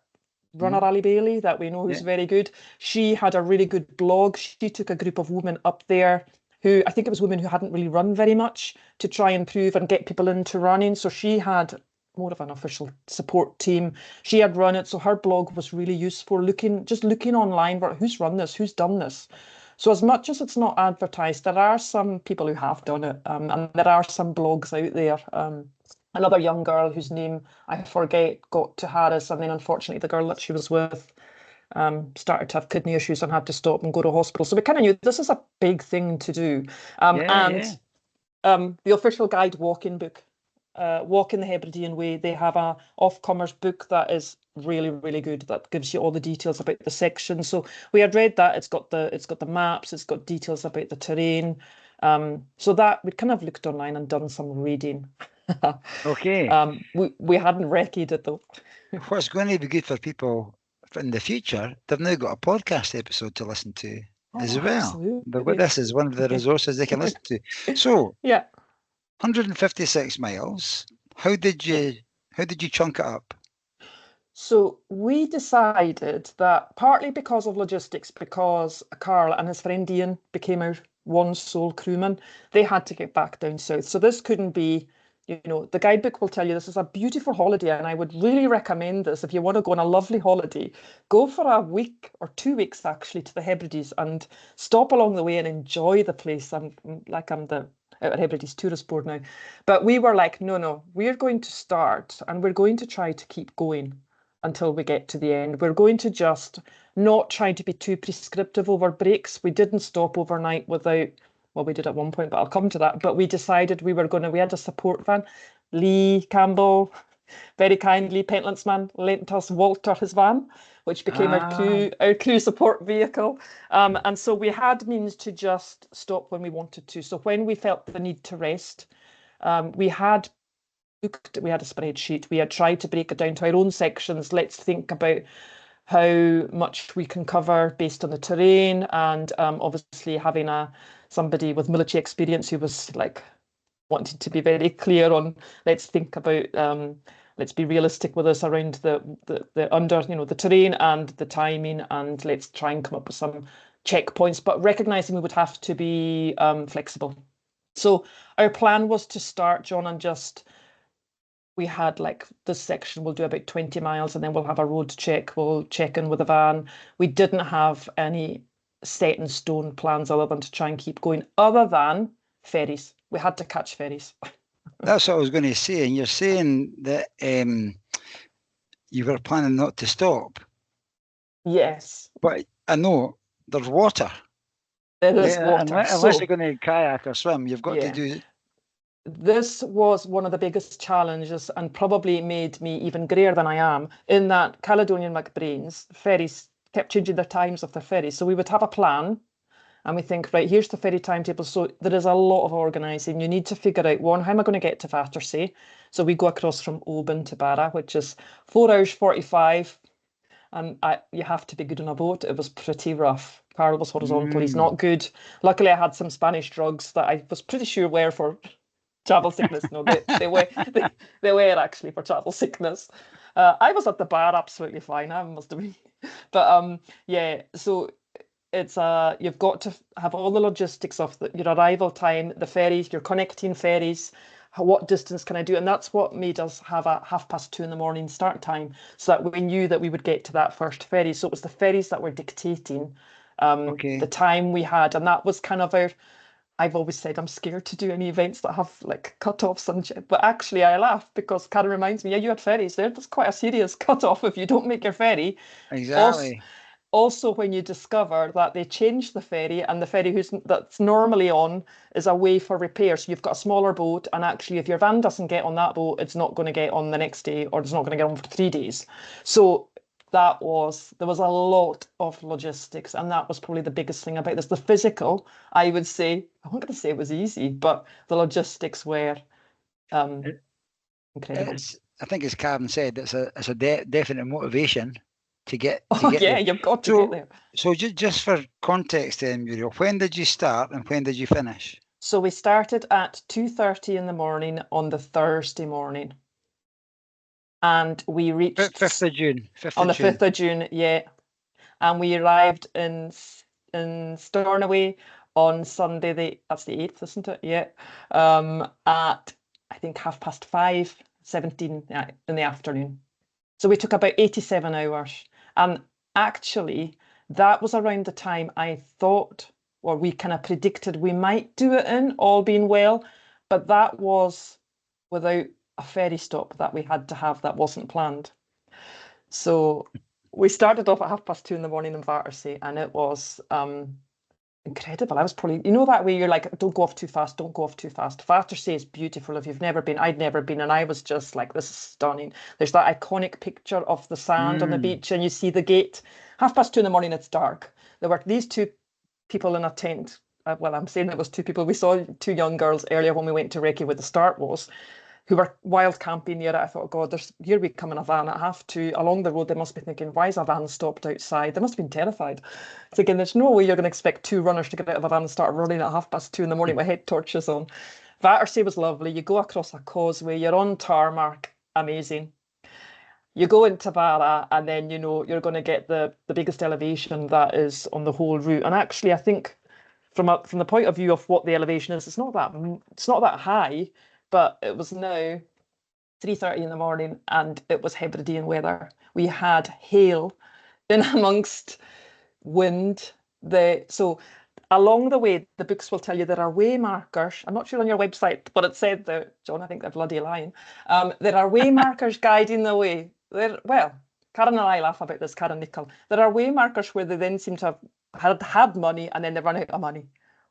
runner mm, Ali Bailey, that we know who's yeah. very good, she had a really good blog. She took a group of women up there who I think it was women who hadn't really run very much to try and prove and get people into running. So she had more of an official support team. She had run it, so her blog was really useful. Looking online, who's run this, who's done this. So as much as it's not advertised, there are some people who have done it, and there are some blogs out there. Another young girl whose name I forget got to Harris, and then unfortunately the girl that she was with started to have kidney issues and had to stop and go to hospital. So we kind of knew this is a big thing to do. Yeah, And yeah. the official guide walking book, Walking the Hebridean Way, they have a off-comers book that is really, really good. That gives you all the details about the section. So we had read that. It's got the maps. It's got details about the terrain. So that we'd kind of looked online and done some reading. Okay. We hadn't recce'd it though. What's going to be good for people in the future, they've now got a podcast episode to listen to as Oh, well. They've got absolutely. this as one of the resources they can listen to. So, Yeah. 156 miles. How did Yeah. you how did you chunk it up? So we decided that partly because of logistics, because Carl and his friend Ian became our one sole crewman, they had to get back down south. So this couldn't be, the guidebook will tell you this is a beautiful holiday, and I would really recommend this if you want to go on a lovely holiday. Go for a week or 2 weeks actually to the Hebrides and stop along the way and enjoy the place. I'm the Outer Hebrides tourist board now. But we were like, no, no, we're going to start and we're going to try to keep going until we get to the end. We're going to just not try to be too prescriptive over breaks. We didn't stop overnight without, well, we did at one point, but I'll come to that. But we decided we had a support van. Lee Campbell very kindly, Pentlands man, lent us Walter his van, which became Ah, our crew support vehicle. And so we had means to just stop when we wanted to. So when we felt the need to rest, we had we had a spreadsheet. We had tried to break it down to our own sections. Let's think about how much we can cover based on the terrain, and obviously having somebody with military experience who was like wanted to be very clear on let's think about let's be realistic with us around the under the terrain and the timing, and let's try and come up with some checkpoints, but recognizing we would have to be flexible. So our plan was to start, John, and just we had like this section we'll do about 20 miles and then we'll have a road check, we'll check in with a van. We didn't have any set in stone plans other than to try and keep going, other than ferries. We had to catch ferries. that's what I was going to say. And you're saying that you were planning not to stop, Yes, but I know there's water. there is Yeah, water. unless you're So going to kayak or swim, you've got to yeah, do. this was one of the biggest challenges and probably made me even greyer than I am, in that Caledonian McBrains ferries kept changing the times of the ferries. So we would have a plan, and we think, right, here's the ferry timetable. So there is a lot of organising. You need to figure out, one, how am I going to get to Battersea? So we go across from Oban to Barra, which is 4 hours 45. And you have to be good on a boat. It was pretty rough. Carl was horizontal. He's not good. Luckily, I had some Spanish drugs that I was pretty sure were for travel sickness. No, they were actually for travel sickness. I was at the bar absolutely fine. I must have been. But yeah, so it's you've got to have all the logistics of your arrival time, the ferries, your connecting ferries, what distance can I do? And that's what made us have a 2:30 in the morning start time, so that we knew that we would get to that first ferry. So it was the ferries that were dictating the time we had. And that was kind of I've always said I'm scared to do any events that have like cut-offs, but actually I laugh because Karen reminds me, yeah, you had ferries there. There's quite a serious cut-off if you don't make your ferry. Exactly. Also, when you discover that they changed the ferry and the ferry that's normally on is away for repair. So you've got a smaller boat, and actually if your van doesn't get on that boat, it's not going to get on the next day, or it's not going to get on for 3 days. So there was a lot of logistics, and that was probably the biggest thing about this. The physical, I would say, I'm not going to say it was easy, but the logistics were incredible. I think, as Karen said, it's a definite motivation to get. Yeah, you've got to get there. So just for context, then, Muriel, when did you start and when did you finish? So we started at 2:30 in the morning on the Thursday morning, and we reached 5th of June. On the 5th of June, yeah, and we arrived in Stornoway on Sunday. That's the 8th, isn't it? Yeah, at I think 5:30, 17 in the afternoon. So we took about 87 hours. And actually, that was around the time I thought, or we kind of predicted we might do it in, all being well. But that was without a ferry stop that we had to have that wasn't planned. So we started off at 2:30 in the morning in Battersea, and it was incredible. I was probably, that way you're like, don't go off too fast, don't go off too fast. Battersea is beautiful. If you've never been, I'd never been, and I was just like, this is stunning. There's that iconic picture of the sand on the beach, and you see the gate. 2:30 in the morning, it's dark. There were these two people in a tent. Well, I'm saying it was two people. We saw two young girls earlier when we went to Recce where the start was, who were wild camping near it. I thought, God, here we come in a van at 2:30 along the road. They must be thinking, why is a van stopped outside? They must have been terrified. Thinking, there's no way you're going to expect two runners to get out of a van and start running at 2:30 in the morning with head torches on. Battersea was lovely. You go across a causeway, you're on tarmac, amazing. You go into Barra, and then you're going to get the biggest elevation that is on the whole route. And actually, I think from the point of view of what the elevation is, it's not that high. But it was now 3:30 in the morning, and it was Hebridean weather. We had hail in amongst wind. So along the way, the books will tell you there are way markers. I'm not sure on your website, but it said that, John, I think they're bloody lying. There are way markers guiding the way. Well, Karen and I laugh about this, Karen Nicol. There are way markers where they then seem to have had money, and then they run out of money.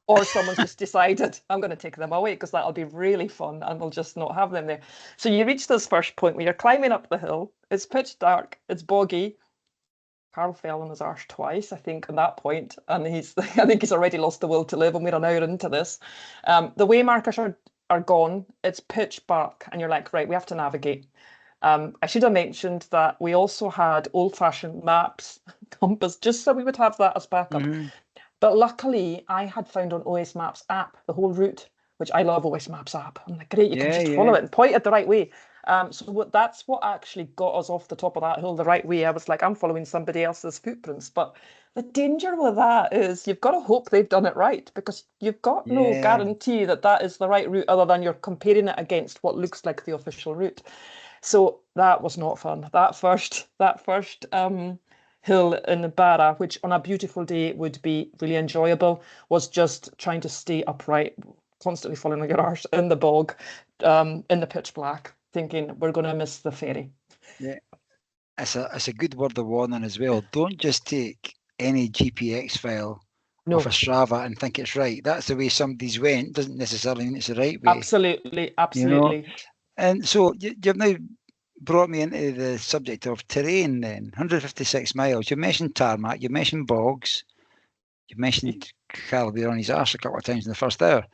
Or someone's just decided, I'm going to take them away because that'll be really fun, and we'll just not have them there. So you reach this first point where you're climbing up the hill. It's pitch dark. It's boggy. Carl fell on his arse twice, I think, at that point. And I think he's already lost the will to live, and we're an hour into this. The way markers are gone. It's pitch dark, and you're like, right, we have to navigate. I should have mentioned that we also had old-fashioned maps, compass, just so we would have that as backup. But luckily, I had found on OS Maps app the whole route, which I love OS Maps app. I'm like, great, you can just follow it and point it the right way. So that's what actually got us off the top of that hill the right way. I was like, I'm following somebody else's footprints. But the danger with that is you've got to hope they've done it right, because you've got no guarantee that is the right route, other than you're comparing it against what looks like the official route. So that was not fun. That first hill in Barra, which on a beautiful day would be really enjoyable, was just trying to stay upright, constantly falling on your arse in the bog, in the pitch black, thinking we're going to miss the ferry. Yeah, it's a good word of warning as well. Don't just take any GPX file off a Strava and think it's right. That's the way somebody's went. Doesn't necessarily mean it's the right way. Absolutely. And so you've now brought me into the subject of terrain then. 156 miles. You mentioned tarmac, you mentioned bogs. You mentioned Carl being on his arse a couple of times in the first hour.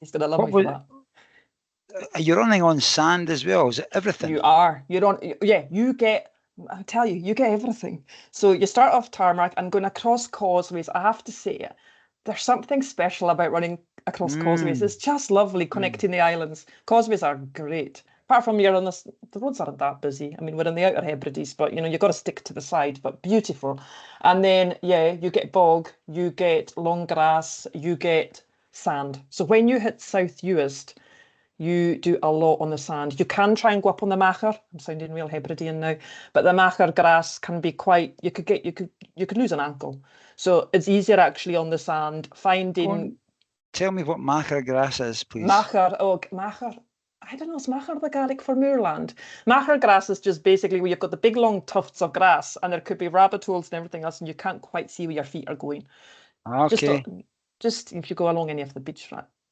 He's going to love What me for was, that. are you running on sand as well? Is it everything? You are. You don't. Yeah, you get. I tell you, you get everything. So you start off tarmac and going across causeways. I have to say, there's something special about running across causeways. It's just lovely connecting the islands. Causeways are great. Apart from you're on this, the roads aren't that busy. I mean, we're in the Outer Hebrides, but you know, you've got to stick to the side, but beautiful. And then, yeah, you get bog, you get long grass, you get sand. So when you hit South Uist, you do a lot on the sand. You can try and go up on the macher. I'm sounding real Hebridean now, but the macher grass can be quite. You could lose an ankle. So it's easier actually on the sand. Finding tell me what macher grass is, please. macher. Oh, macher. I don't know. Is macher the Gaelic for moorland? Macher grass is just basically where you've got the big long tufts of grass, and there could be rabbit holes and everything else, and you can't quite see where your feet are going. Okay. Just if you go along any of the beach.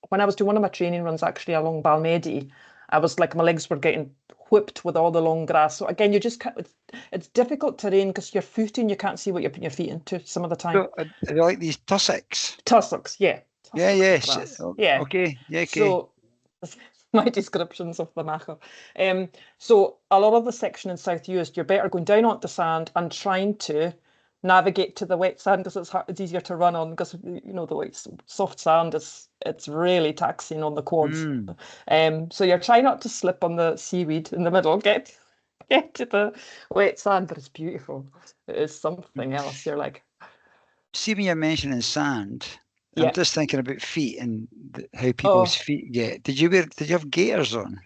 When I was doing one of my training runs actually along Balmedy, I was like, my legs were getting whipped with all the long grass. So again, you just can't, it's difficult terrain because you're footing, you can't see what you're putting your feet into some of the time. So, are they like these tussocks? Tussocks, yeah. Yeah, Tussocks yes. grass. Yeah. Okay, yeah, okay. So my descriptions of the macher. So a lot of the section in South Uist, you're better going down onto the sand and trying to navigate to the wet sand because it's easier to run on because you know the soft sand it's really taxing on the quads. So you're trying not to slip on the seaweed in the middle, get to the wet sand, but it's beautiful. It is something else. You're like, see, when you're mentioning sand, yeah. I'm just thinking about feet and how people's feet get. Did you have gaiters on?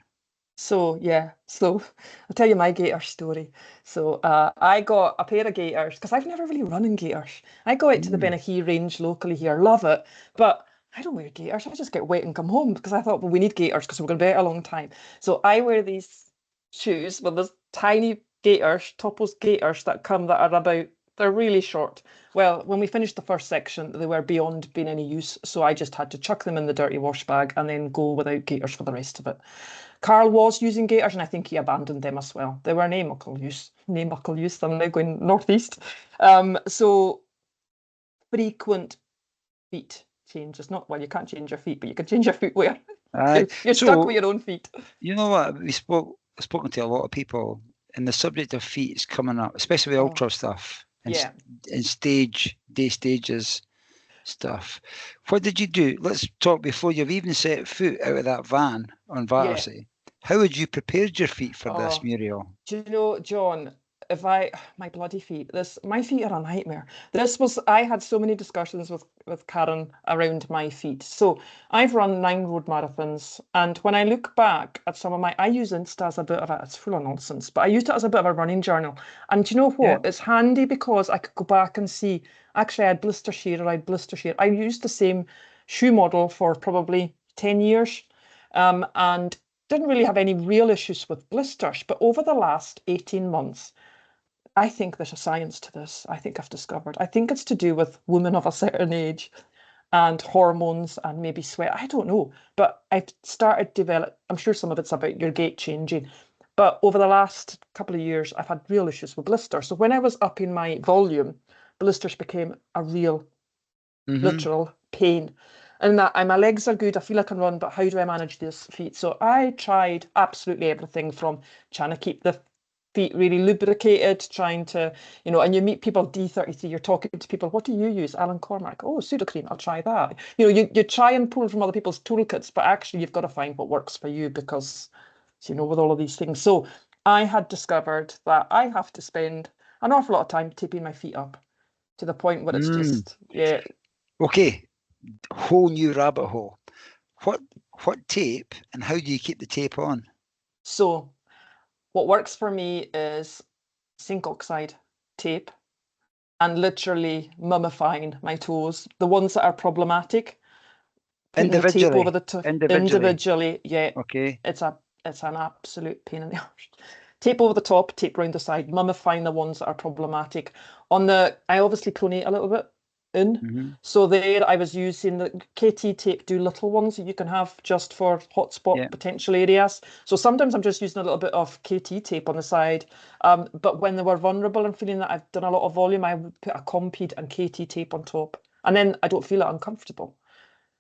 So yeah, so I'll tell you my gaiter story. So I got a pair of gaiters because I've never really run in gaiters. I go out to the Benahee Range locally here, love it, but I don't wear gaiters. I just get wet and come home because I thought, well, we need gaiters because we're going to be out a long time. So I wear these shoes with these tiny gaiters, topless gaiters that are about, they're really short. Well, when we finished the first section, they were beyond being any use, so I just had to chuck them in the dirty wash bag and then go without gaiters for the rest of it. Carl was using gaiters, and I think he abandoned them as well. They were nae muckle use. I'm now going northeast. So frequent feet changes. Not well, you can't change your feet, but you can change your footwear. You're stuck with your own feet. You know what? Spoken to a lot of people, and the subject of feet is coming up, especially with ultra stuff and day stages stuff. What did you do? Let's talk before you've even set foot out of that van on Battersea. Yeah. How would you prepared your feet for this, Muriel? Do you know, John, my bloody feet, my feet are a nightmare. I had so many discussions with Karen around my feet. So I've run 9 road marathons, and when I look back at some of I use Insta as a bit of it's full of nonsense, but I used it as a bit of a running journal. And do you know what? Yeah. It's handy because I could go back and see, actually I had blister shear. I used the same shoe model for probably 10 years. And didn't really have any real issues with blisters, but over the last 18 months, I think there's a science to this. I think I've discovered. I think it's to do with women of a certain age and hormones and maybe sweat. I don't know, but I've started I'm sure some of it's about your gait changing, but over the last couple of years, I've had real issues with blisters. So when I was upping my volume, blisters became a real, literal pain. And that my legs are good, I feel I can run, but how do I manage these feet? So I tried absolutely everything from trying to keep the feet really lubricated, trying to, and you meet people D33, you're talking to people, what do you use? Alan Cormack, oh, Sudocrem, I'll try that. You try and pull from other people's toolkits, but actually you've got to find what works for you because, with all of these things. So I had discovered that I have to spend an awful lot of time taping my feet up to the point where it's just, yeah. Okay. Whole new rabbit hole. What tape and how do you keep the tape on? So what works for me is zinc oxide tape and literally mummifying my toes, the ones that are problematic, individually, the tape over the individually, yeah. Okay. It's an absolute pain in the arse. Tape over the top, tape round the side, mummifying the ones that are problematic. I obviously pronate a little bit in. So there I was using the KT tape, do little ones that you can have just for hotspot potential areas. So sometimes I'm just using a little bit of KT tape on the side. But when they were vulnerable and feeling that I've done a lot of volume, I would put a Compede and KT tape on top and then I don't feel it uncomfortable.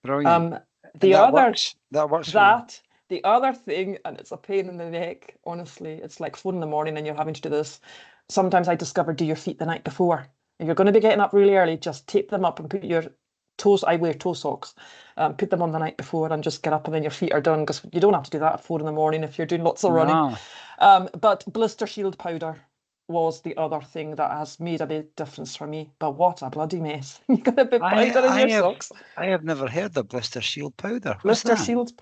Brilliant. The And that other works. That works for you. the other thing, and it's a pain in the neck, honestly, it's like 4 in the morning and you're having to do this. Sometimes I discover, do your feet the night before. If you're going to be getting up really early, just tape them up and put your toes. I wear toe socks. Put them on the night before and just get up, and then your feet are done, because you don't have to do that at 4 in the morning if you're doing lots of running. But blister shield powder was the other thing that has made a big difference for me. But what a bloody mess. You got a bit powder in your socks. I have never heard of blister shield powder. What's Blister that? shield,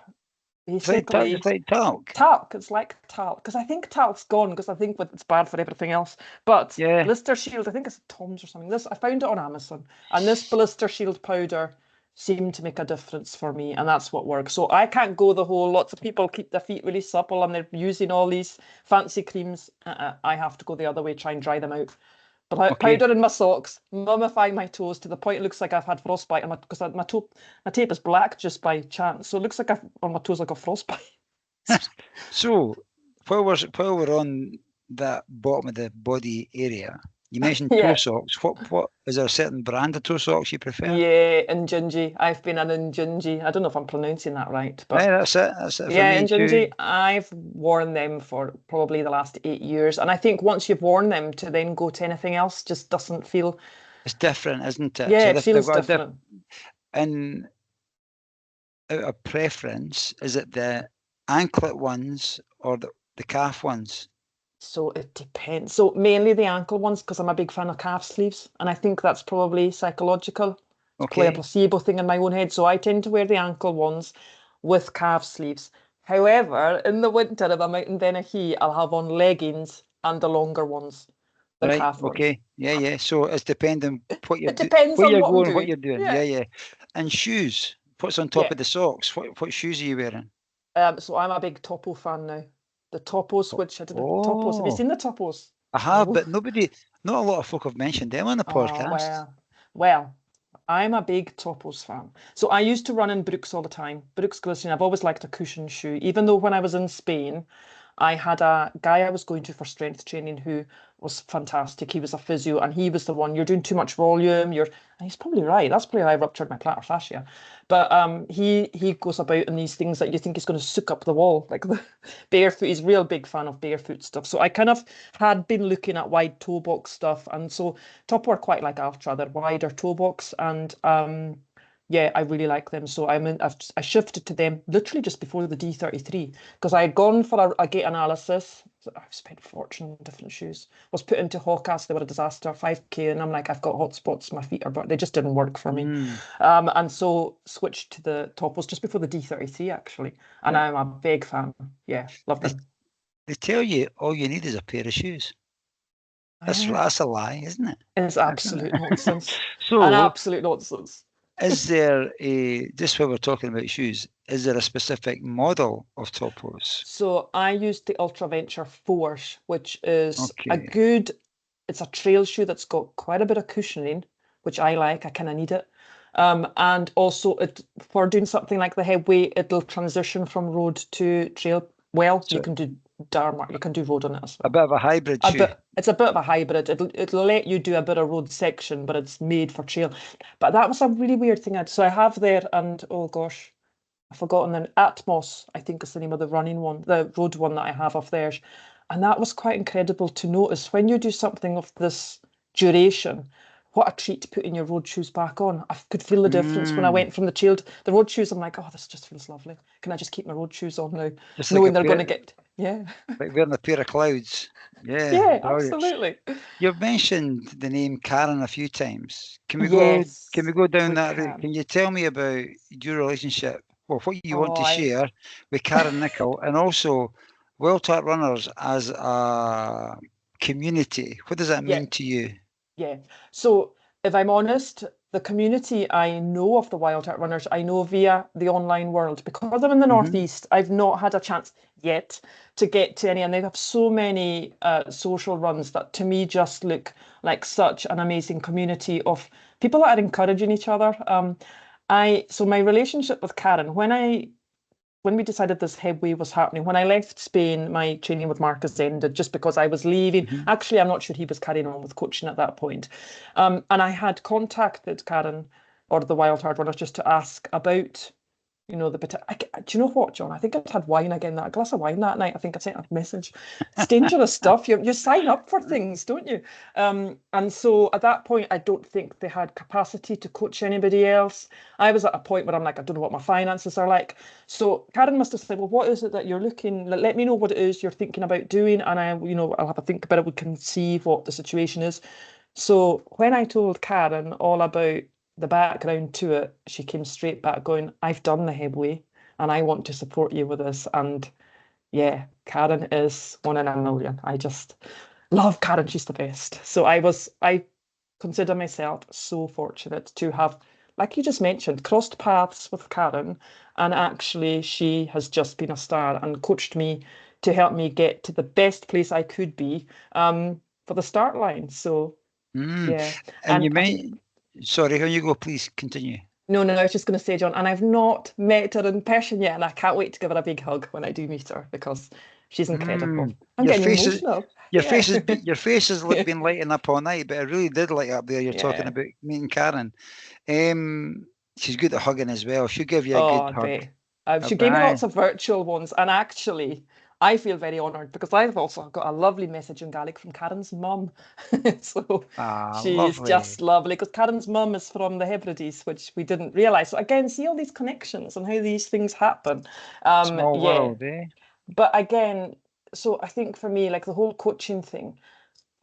basically. It's like talc. Talc, it's like talc, because I think talc's gone, because I think it's bad for everything else. But Yeah. blister shield, I think it's Tom's or something. I found it on Amazon, and this blister shield powder seemed to make a difference for me, and that's what works. So I can't go the whole, lots of people keep their feet really supple and they're using all these fancy creams. I have to go the other way, try and dry them out. But powder in my socks, mummify my toes to the point it looks like I've had frostbite, because my tape is black just by chance, so it looks like I've on my toes like a frostbite. So while we're on that bottom of the body area, you mentioned toe socks. What is there a certain brand of toe socks you prefer? Yeah, Injinji. I've been an Injinji. I don't know if I'm pronouncing that right, but that's it. That's it for yeah, me Injinji. too. I've worn them for probably the last 8 years, and I think once you've worn them, to then go to anything else just doesn't feel. It's different, isn't it? Yeah, it feels different. And out of preference, is it the anklet ones or the calf ones? So it depends. So mainly the ankle ones, because I'm a big fan of calf sleeves, and I think that's probably psychological. Play a placebo thing in my own head. So I tend to wear the ankle ones with calf sleeves. However, in the winter, if I'm out in Dennehy, I'll have on leggings and the longer ones, the calf ones. Yeah. So it's depending what you're doing, depends where on you're what I'm going, doing. what you're doing. Yeah. And shoes. What's on top of the socks? What shoes are you wearing? So I'm a big Topo fan now. The Topos, which I don't know. Topos. Have you seen the Topos? I have, but not a lot of folk have mentioned them on the podcast. Well, I'm a big Topos fan. So I used to run in Brooks all the time. Brooks Glycerin. I've always liked a cushion shoe, even though when I was in Spain, I had a guy I was going to for strength training who was fantastic. He was a physio, and he was the one, you're doing too much volume. And he's probably right. That's probably how I ruptured my plantar fascia. But he goes about in these things that you think he's going to soak up the wall, like the barefoot. He's a real big fan of barefoot stuff. So I kind of had been looking at wide toe box stuff, and so Top were quite like Altra. They're wider toe box, and yeah, I really like them. So I shifted to them literally just before the D33, because I had gone for a gait analysis. I've spent a fortune on different shoes. Was put into Hawkas, they were a disaster, 5K, and I'm like, I've got hot spots, my feet are, but they just didn't work for me. And so switched to the Topos just before the D33 actually, and I'm a big fan. Yeah, love them. They tell you all you need is a pair of shoes. That's a lie, isn't it? It's absolute nonsense. An absolute nonsense. Is there just while we're talking about shoes, is there a specific model of Topos? So I used the Ultraventure Force, which is it's a trail shoe that's got quite a bit of cushioning, which I like. I kind of need it. And also for doing something like the Headway, it'll transition from road to trail. Well, you can do you can do road on it as well. A bit of a hybrid shoe. It's a bit of a hybrid. It'll let you do a bit of road section, but it's made for trail. But that was a really weird thing. So I have there, and oh gosh, I've forgotten the Atmos, I think is the name of the running one, the road one that I have of theirs. And that was quite incredible to notice when you do something of this duration. What a treat putting your road shoes back on. I could feel the difference when I went from the road shoes. I'm like, oh, this just feels lovely. Can I just keep my road shoes on now? Just knowing they're going to get, like wearing a pair of clouds. Yeah, absolutely. You've mentioned the name Karen a few times. Can we go down that route? Can you tell me about your relationship, or what you want to share with Karen Nicol, and also Wildheart Runners as a community? What does that mean to you? Yeah. So if I'm honest, the community I know of the Wildheart Runners, I know via the online world. Because I'm in the Northeast, I've not had a chance yet to get to any, and they have so many social runs that to me just look like such an amazing community of people that are encouraging each other. So my relationship with Karen, when we decided this Headway was happening, when I left Spain, my training with Marcus ended just because I was leaving. Actually, I'm not sure he was carrying on with coaching at that point. And I had contacted Karen or the Wildheart runners just to ask about, you know, do you know what, John? I think I'd had wine again, a glass of wine that night. I think I sent a message. It's dangerous stuff. You sign up for things, don't you? And so at that point, I don't think they had capacity to coach anybody else. I was at a point where I'm like, I don't know what my finances are like. So Karen must have said, well, what is it that you're looking, let me know what it is you're thinking about doing. And I'll have a think about it. We can see what the situation is. So when I told Karen all about the background to it, she came straight back going, I've done the Hebway and I want to support you with this. And yeah, Karen is 1 in a million. I just love Karen. She's the best. So I consider myself so fortunate to have, like you just mentioned, crossed paths with Karen. And actually, she has just been a star and coached me to help me get to the best place I could be for the start line. So yeah. And you I think, may, sorry, here you go, please continue. no, I was just going to say, John, and I've not met her in person yet, and I can't wait to give her a big hug when I do meet her because she's incredible. I'm Your getting face is, emotional. your Yeah. face has Yeah. been lighting up all night, but it really did light up there. You're talking Yeah. about meeting Karen. She's good at hugging as well. She'll give you a Oh, good I hug. bet. A She gave me bye. lots of virtual ones, and actually, I feel very honoured because I've also got a lovely message in Gaelic from Karen's mum. So Ah, she's lovely. just lovely because Karen's mum is from the Hebrides, which we didn't realise. So again, see all these connections and how these things happen. Small Yeah. world, eh? But again, so I think for me, like the whole coaching thing,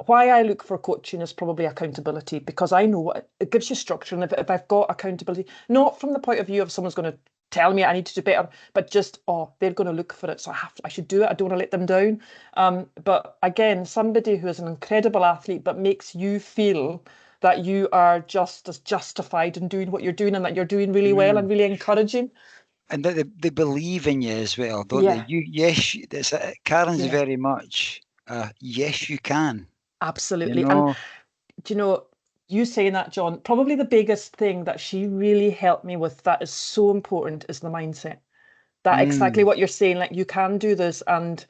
why I look for coaching is probably accountability because I know what it gives you structure. And if I've got accountability, not from the point of view of someone's going to tell me I need to do better, but just, oh, they're going to look for it. So I should do it. I don't want to let them down. But again, somebody who is an incredible athlete, but makes you feel that you are just as justified in doing what you're doing and that you're doing really well Mm. and really encouraging. And they believe in you as well, don't they? Yeah, Karen's yeah, very much, yes, you can. You absolutely. And know, do you know, you saying that, John, probably the biggest thing that she really helped me with that is so important is the mindset. That exactly mm, what you're saying, like you can do this. And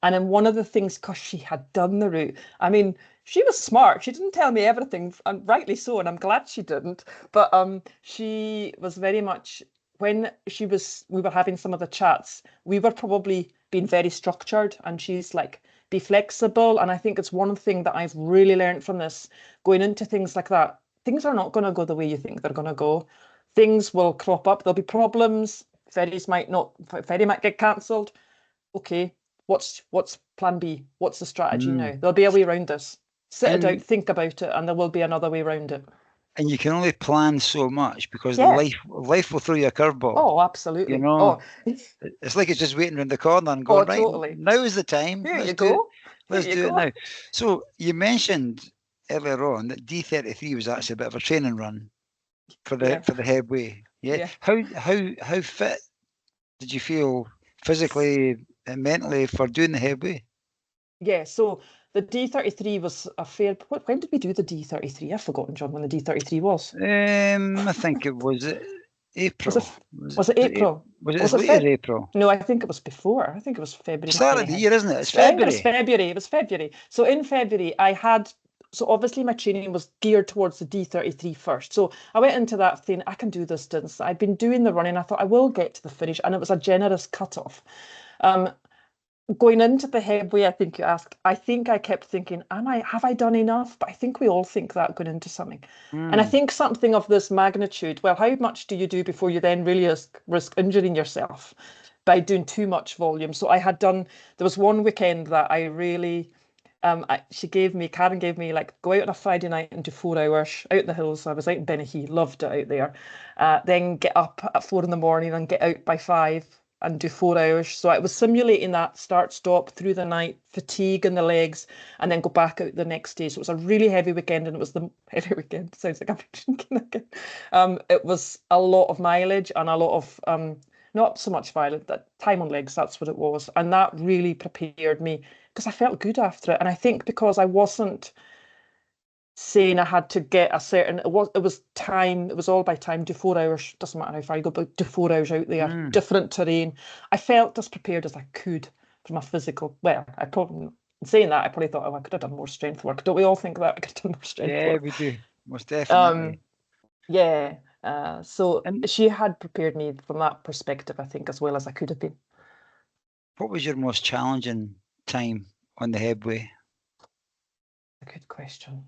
then one of the things, because she had done the route, I mean, she was smart. She didn't tell me everything, and rightly so, and I'm glad she didn't. But she was very much when we were having some of the chats, we were probably being very structured, and she's like, be flexible. And I think it's one thing that I've really learned from this, going into things like that. Things are not going to go the way you think they're going to go. Things will crop up. There'll be problems. Ferry might get cancelled. Okay, what's plan B? What's the strategy mm. now? There'll be a way around this. Sit it out, And think about it, and there will be another way around it. and you can only plan so much because Yeah. life will throw you a curveball. Oh, You absolutely. know, Oh, it's like it's just waiting around the corner and oh, going, right, totally. now is the time. Here Let's you do it. go. Here Let's you do it go. now. So you mentioned earlier on that D33 was actually a bit of a training run Yeah. for the Headway. Yeah. Yeah. How fit did you feel physically and mentally for doing the Headway? Yeah. So the D33 was a fair. When did we do the D33? I've forgotten, John, when the D33 was. I think it was Was April. it was it April? Was it Or as was it late as Feb? April? No, I think it was before. I think it was February. Not Start getting of the ahead. year, isn't it? It's I think it was February. February. It was February. So in February, I had. So obviously my training was geared towards the D33 first. So I went into that thing, I can do this distance. I'd been doing the running. I thought I will get to the finish, and it was a generous cutoff. Um, Going into the Headway, I think you asked, I think I kept thinking, have I done enough? But I think we all think that going into something. And I Mm, think something of this magnitude, well, how much do you do before you then really risk injuring yourself by doing too much volume? So there was one weekend that I really, Karen gave me like, go out on a Friday night and do 4 hours out in the hills. So I was out in Benahee, loved it out there. Then get up at 4 in the morning and get out by 5 and do 4 hours. So I was simulating that start stop through the night, fatigue in the legs, and then go back out the next day. So it was a really heavy weekend, and it was the heavy weekend. Sounds like I'm drinking again. It was a lot of mileage and a lot of not so much violent, that time on legs, that's what it was. And that really prepared me because I felt good after it. And I think because I wasn't saying I had to get a certain, it was time, it was all by time, do 4 hours, doesn't matter how far you go, but do 4 hours out there, mm. different terrain. I felt as prepared as I could for my physical. Well, in saying that, I probably thought, oh, I could have done more strength work. Don't we all think that? I could have done more strength Yeah, work. we do. Most Um, definitely. yeah. So And she had prepared me from that perspective, I think, as well as I could have been. what was your most challenging time on the Hebridean? A good question.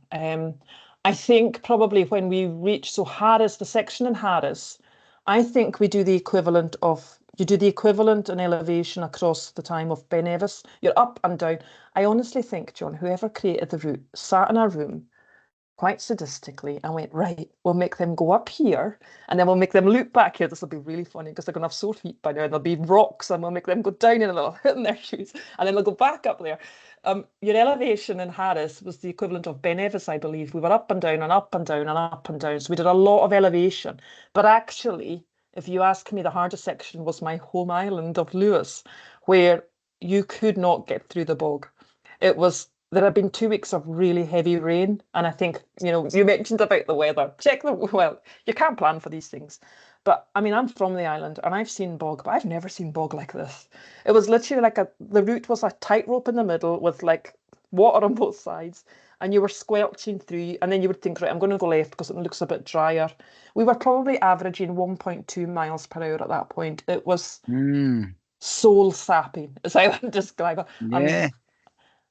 I think probably when we reach, so Harris, the section in Harris, I think we do the equivalent of, you do the equivalent in elevation across the time of Ben Nevis. You're up and down. I honestly think, John, whoever created the route sat in a room quite sadistically and went, right, we'll make them go up here and then we'll make them loop back here. This will be really funny because they're going to have sore feet by now and there'll be rocks and we'll make them go down and they'll hit in their shoes and then they'll go back up there. Your elevation in Harris was the equivalent of Ben Nevis, I believe. We were up and down and up and down and up and down. So we did a lot of elevation. But actually, if you ask me, the hardest section was my home island of Lewis, where you could not get through the bog. It was, there had been 2 weeks of really heavy rain. And I think, you mentioned about the weather. Well, you can't plan for these things. But I mean, I'm from the island and I've seen bog, but I've never seen bog like this. It was literally like the route was a tightrope in the middle with like water on both sides. And you were squelching through, and then you would think, right, I'm going to go left because it looks a bit drier. We were probably averaging 1.2 miles per hour at that point. It was soul sapping, as I would describe it. Yeah. I mean,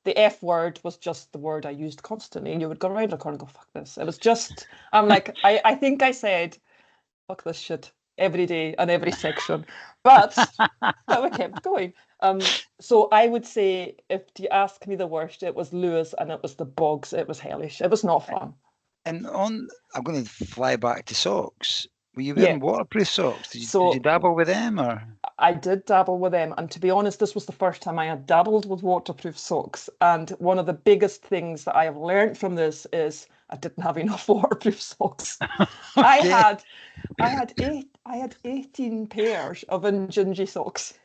the F word was just the word I used constantly. And you would go around the corner and go, fuck this. It was just, I'm like, I think I said, fuck this shit every day and every section. But we kept going. So I would say, if you ask me the worst, it was Lewis and it was the bogs. It was hellish. It was not fun. And I'm going to fly back to socks. Were you Yeah. wearing waterproof socks? Did you dabble with them, or? I did dabble with them. And to be honest, this was the first time I had dabbled with waterproof socks. And one of the biggest things that I have learned from this is I didn't have enough waterproof socks. Okay. I had 18 pairs of Injinji socks.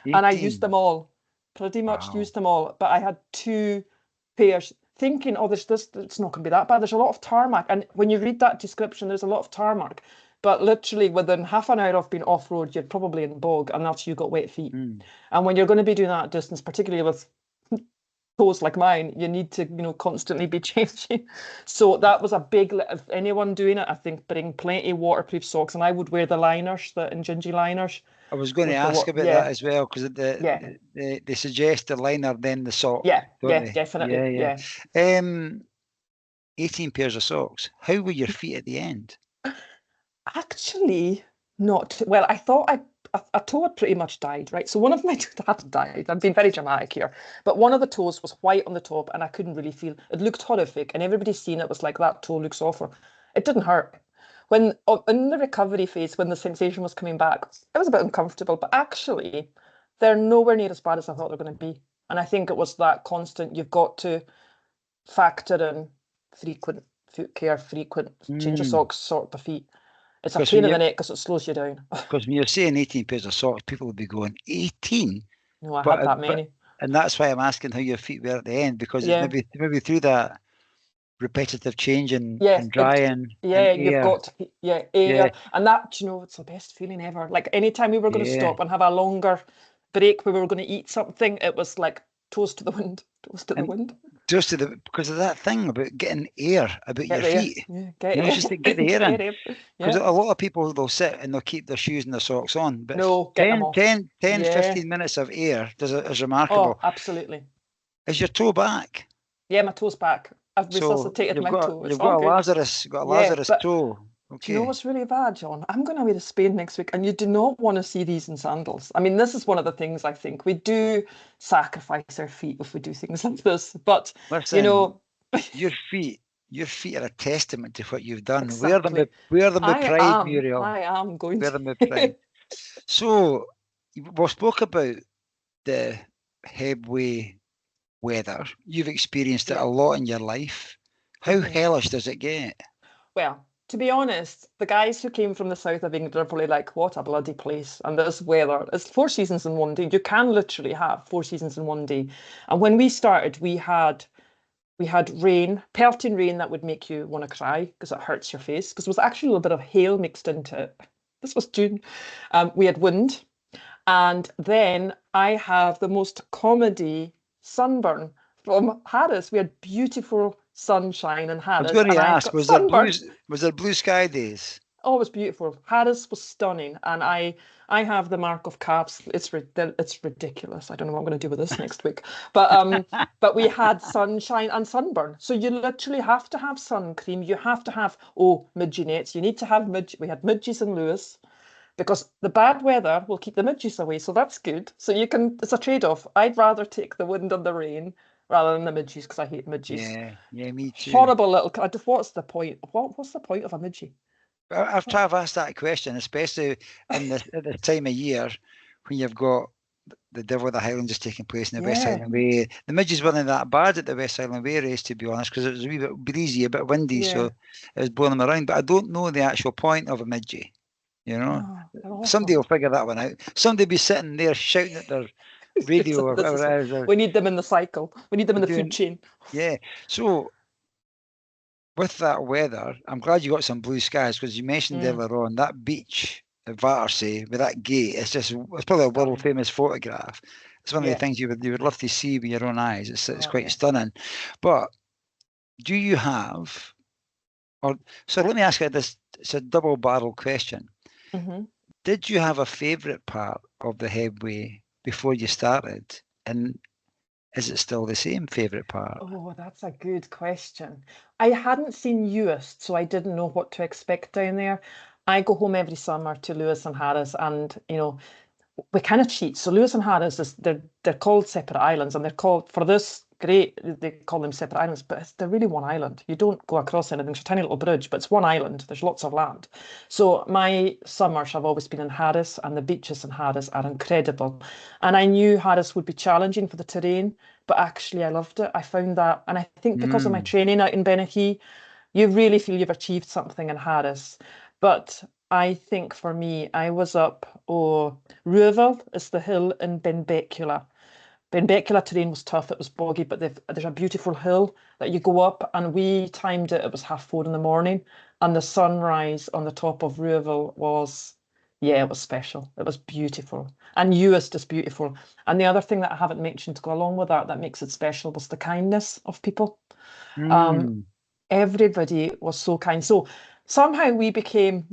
18. And I used them all. Pretty much Wow. used them all. But I had 2 pairs thinking, oh, it's not going to be that bad. There's a lot of tarmac. And when you read that description, there's a lot of tarmac. But literally within half an hour of being off-road, you're probably in bog, and that's you got wet feet. And when you're going to be doing that distance, particularly with toes like mine, you need to, constantly be changing. So that was a big, if anyone doing it, I think bring plenty waterproof socks. And I would wear the liners, the Injinji liners. I was going to ask about that as well, because they suggest the liner, then the sock. Yeah, don't they? definitely. Yeah. 18 pairs of socks. How were your feet at the end? Actually, not well. I thought a toe had pretty much died, right? So one of my toes hadn't died. I'm being very dramatic here, but one of the toes was white on the top, and I couldn't really feel. It looked horrific, and everybody's seen it was like, that toe looks awful. It didn't hurt. When in the recovery phase, when the sensation was coming back, it was a bit uncomfortable. But actually, they're nowhere near as bad as I thought they were going to be. And I think it was that constant. You've got to factor in frequent foot care, frequent change of socks, sort the feet. It's a pain in the neck because it slows you down. Because when you're saying 18 pairs of socks, people will be going, 18? No, I had that many. And that's why I'm asking how your feet were at the end, because it's maybe through that repetitive changing and drying. You've got to, air. And that, it's the best feeling ever. Like anytime we were going to stop and have a longer break where we were going to eat something, it was like toast to the wind. Because of that thing about getting air about your feet. Get the air in. Because a lot of people, they'll sit and they'll keep their shoes and their socks on. But 10, 15 minutes of air is remarkable. Oh, absolutely. Is your toe back? Yeah, my toe's back. I've resuscitated my toe. You've got a Lazarus toe. Okay. Do you know what's really bad, John? I'm going away to Spain next week, and you do not want to see these in sandals. I mean, this is one of the things I think we do sacrifice our feet if we do things like this. But listen, your feet are a testament to what you've done. Exactly. Wear them with pride, Muriel. I am going wear them with pride. So we spoke about the Hebridean weather. You've experienced it a lot in your life. How hellish does it get? Well, to be honest, the guys who came from the south of England are probably like, what a bloody place. And this weather, it's 4 seasons in one day. You can literally have 4 seasons in one day. And when we started, we had rain, pelting rain that would make you want to cry because it hurts your face, because there was actually a little bit of hail mixed into it. This was June. We had wind. And then I have the most comedy sunburn from Harris. We had beautiful sunshine in Harris. I was going to ask, was there blue sky days? Oh, it was beautiful. Harris was stunning, and I have the mark of caps. It's ridiculous. I don't know what I'm going to do with this next week. But we had sunshine and sunburn. So you literally have to have sun cream. You have to have midgie nets. You need to have We had midgies in Lewis because the bad weather will keep the midgies away. So that's good. So you can. It's a trade-off. I'd rather take the wind and the rain rather than the midgies because I hate midgies. Yeah, me too. Horrible little. What's the point? What's the point of a midgie? I've asked that question, especially at this time of year when you've got the Devil of the Highlands is taking place in the West Yeah. Highland Way. The midges weren't that bad at the West Highland Way race, to be honest, because it was a wee bit breezy, a bit windy, so it was blowing them around. But I don't know the actual point of a midgie. No, they're Somebody awful. will figure that one out. Somebody will be sitting there shouting at their radio or whatever it is. We need them in the cycle. We need them in the food Doing, chain. yeah. So with that weather, I'm glad you got some blue skies because you mentioned earlier on that beach at Battersea with that gate. It's probably a world famous photograph. It's one of the things you would love to see with your own eyes. It's quite stunning. But do you have, so let me ask you this, it's a double barrel question. Did you have a favourite part of the Hebridean before you started? And is it still the same favourite part? Oh, that's a good question. I hadn't seen Uist, so I didn't know what to expect down there. I go home every summer to Lewis and Harris, and we kind of cheat. So Lewis and Harris they're called separate islands, and they're called for this great. They call them separate islands, but they're really one island. You don't go across anything. It's a tiny little bridge, but it's one island. There's lots of land. So my summers have always been in Harris, and the beaches in Harris are incredible. And I knew Harris would be challenging for the terrain, but actually I loved it. I found that, and I think because of my training out in Benachie, you really feel you've achieved something in Harris. But I think for me, I was up, Ruaville is the hill in Benbecula. Benbecula terrain was tough, it was boggy, but there's a beautiful hill that you go up, and we timed it, it was 4:30 in the morning, and the sunrise on the top of Ruaville was, it was special. It was beautiful. And Uist is beautiful. And the other thing that I haven't mentioned to go along with that makes it special was the kindness of people. Everybody was so kind. So somehow we became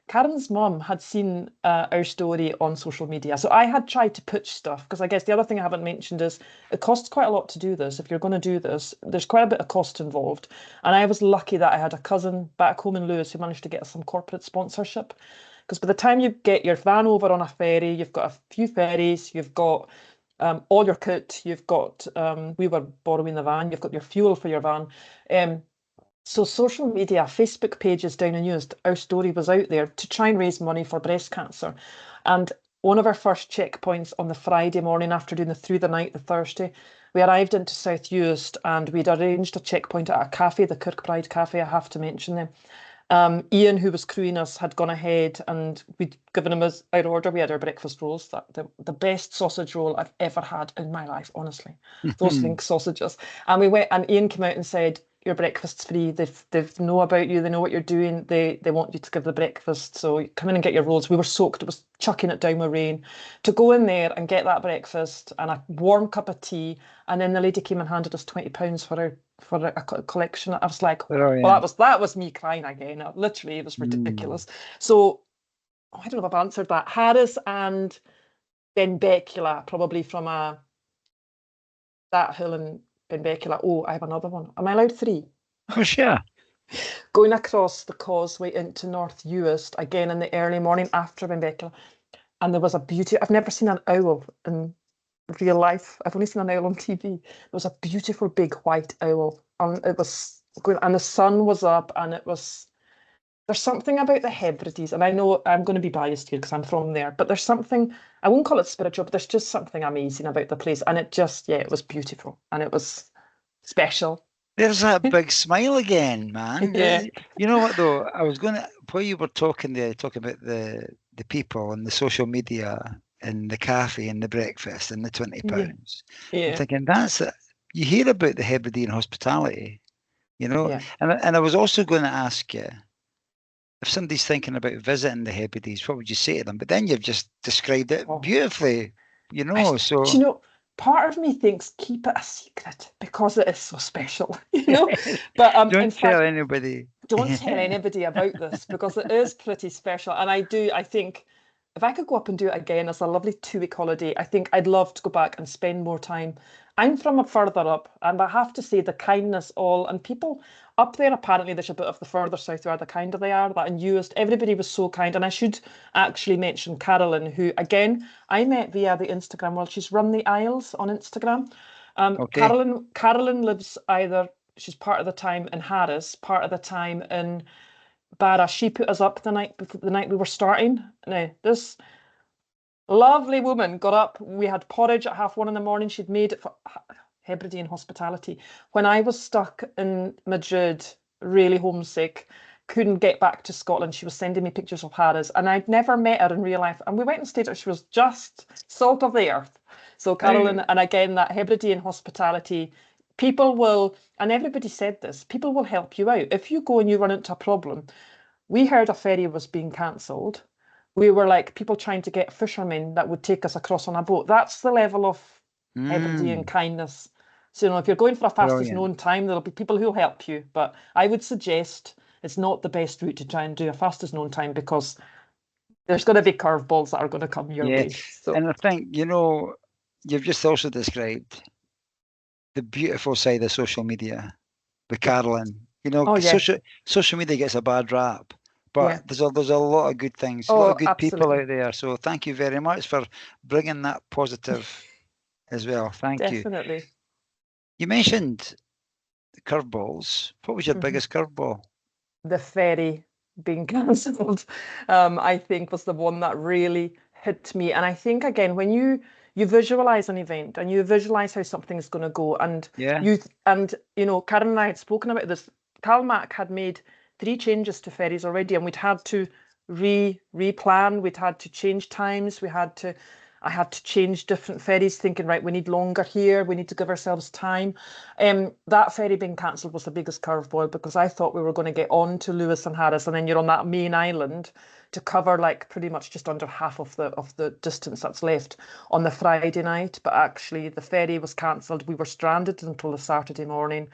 Karen's mum had seen our story on social media. So I had tried to pitch stuff because I guess the other thing I haven't mentioned is it costs quite a lot to do this. If you're going to do this, there's quite a bit of cost involved. And I was lucky that I had a cousin back home in Lewis who managed to get us some corporate sponsorship. Because by the time you get your van over on a ferry, you've got a few ferries, you've got all your kit, you've got, we were borrowing the van, you've got your fuel for your van. So social media, Facebook pages down in Uist, our story was out there to try and raise money for breast cancer. And one of our first checkpoints on the Friday morning after doing through the night, the Thursday, we arrived into South Uist and we'd arranged a checkpoint at a cafe, the Kirkbride Cafe, I have to mention them. Ian, who was crewing us, had gone ahead and we'd given him our order. We had our breakfast rolls, the best sausage roll I've ever had in my life, honestly. Those link sausages. And we went, and Ian came out and said, your breakfast's free. They know about you. They know what you're doing. They want you to give the breakfast. So come in and get your rolls. We were soaked. It was chucking it down with rain. To go in there and get that breakfast and a warm cup of tea, and then the lady came and handed us £20 for a collection. I was like, well, that was me crying again. Literally, it was ridiculous. So I don't know if I've answered that. Harris and Benbecula, probably from that hill in Benbecula. Oh, I have another one. Am I allowed 3? Oh, sure. Going across the causeway into North Uist, again in the early morning after Benbecula. And there was a beauty. I've never seen an owl in real life. I've only seen an owl on TV. There was a beautiful big white owl. And it was going, and the sun was up, and it was. There's something about the Hebrides, and I know I'm going to be biased here because I'm from there, but there's something, I won't call it spiritual, but there's just something amazing about the place. And it just, it was beautiful and it was special. There's that big smile again, man. Yeah. You know what though? I was going to, while you were talking about the people and the social media and the cafe and the breakfast and the £20. Yeah. I'm thinking you hear about the Hebridean hospitality, and I was also going to ask you, if somebody's thinking about visiting the Hebrides, what would you say to them? But then you've just described it beautifully, so. Do you know, part of me thinks keep it a secret because it is so special, you know. But in Don't tell fact, anybody. don't tell anybody about this because it is pretty special. And I think if I could go up and do it again as a lovely 2-week holiday, I think I'd love to go back and spend more time. I'm from up further up, and I have to say the kindness and people up there, apparently there's a bit of the further south where the kinder they are, that unused. Everybody was so kind. And I should actually mention Carolyn, who again I met via the Instagram world. She's run the Isles on Instagram. Okay. Carolyn lives she's part of the time in Harris, part of the time in Barra. She put us up the night we were starting. Now, this lovely woman got up. We had porridge at 1:30 in the morning. She'd made it for Hebridean hospitality. When I was stuck in Madrid, really homesick, couldn't get back to Scotland, she was sending me pictures of Harris, and I'd never met her in real life. And we went and stayed. She was just salt of the earth. So Carolyn, and again, that Hebridean hospitality, people will, and everybody said this, people will help you out. If you go and you run into a problem, we heard a ferry was being cancelled. We were like people trying to get fishermen that would take us across on a boat. That's the level of Hebridean kindness. So, you know, if you're going for a fastest known time, there'll be people who'll help you. But I would suggest it's not the best route to try and do a fastest known time because there's going to be curveballs that are going to come your way. So. And I think, you know, you've just also described the beautiful side of social media with Carolyn. You know, social media gets a bad rap, but there's a lot of good things, a lot of good people out there. So thank you very much for bringing that positive as well. Thank you. Definitely. You mentioned the curveballs. What was your biggest curveball? The ferry being cancelled, I think was the one that really hit me. And I think, again, when you visualize an event and you visualize how something is going to go, and you know, Karen and I had spoken about this. Calmac had made 3 changes to ferries already, and we'd had to replan. We'd had to change times. I had to change different ferries, thinking, right, we need longer here. We need to give ourselves time. That ferry being cancelled was the biggest curveball because I thought we were going to get on to Lewis and Harris, and then you're on that main island to cover like pretty much just under half of the distance that's left on the Friday night. But actually, the ferry was cancelled. We were stranded until the Saturday morning.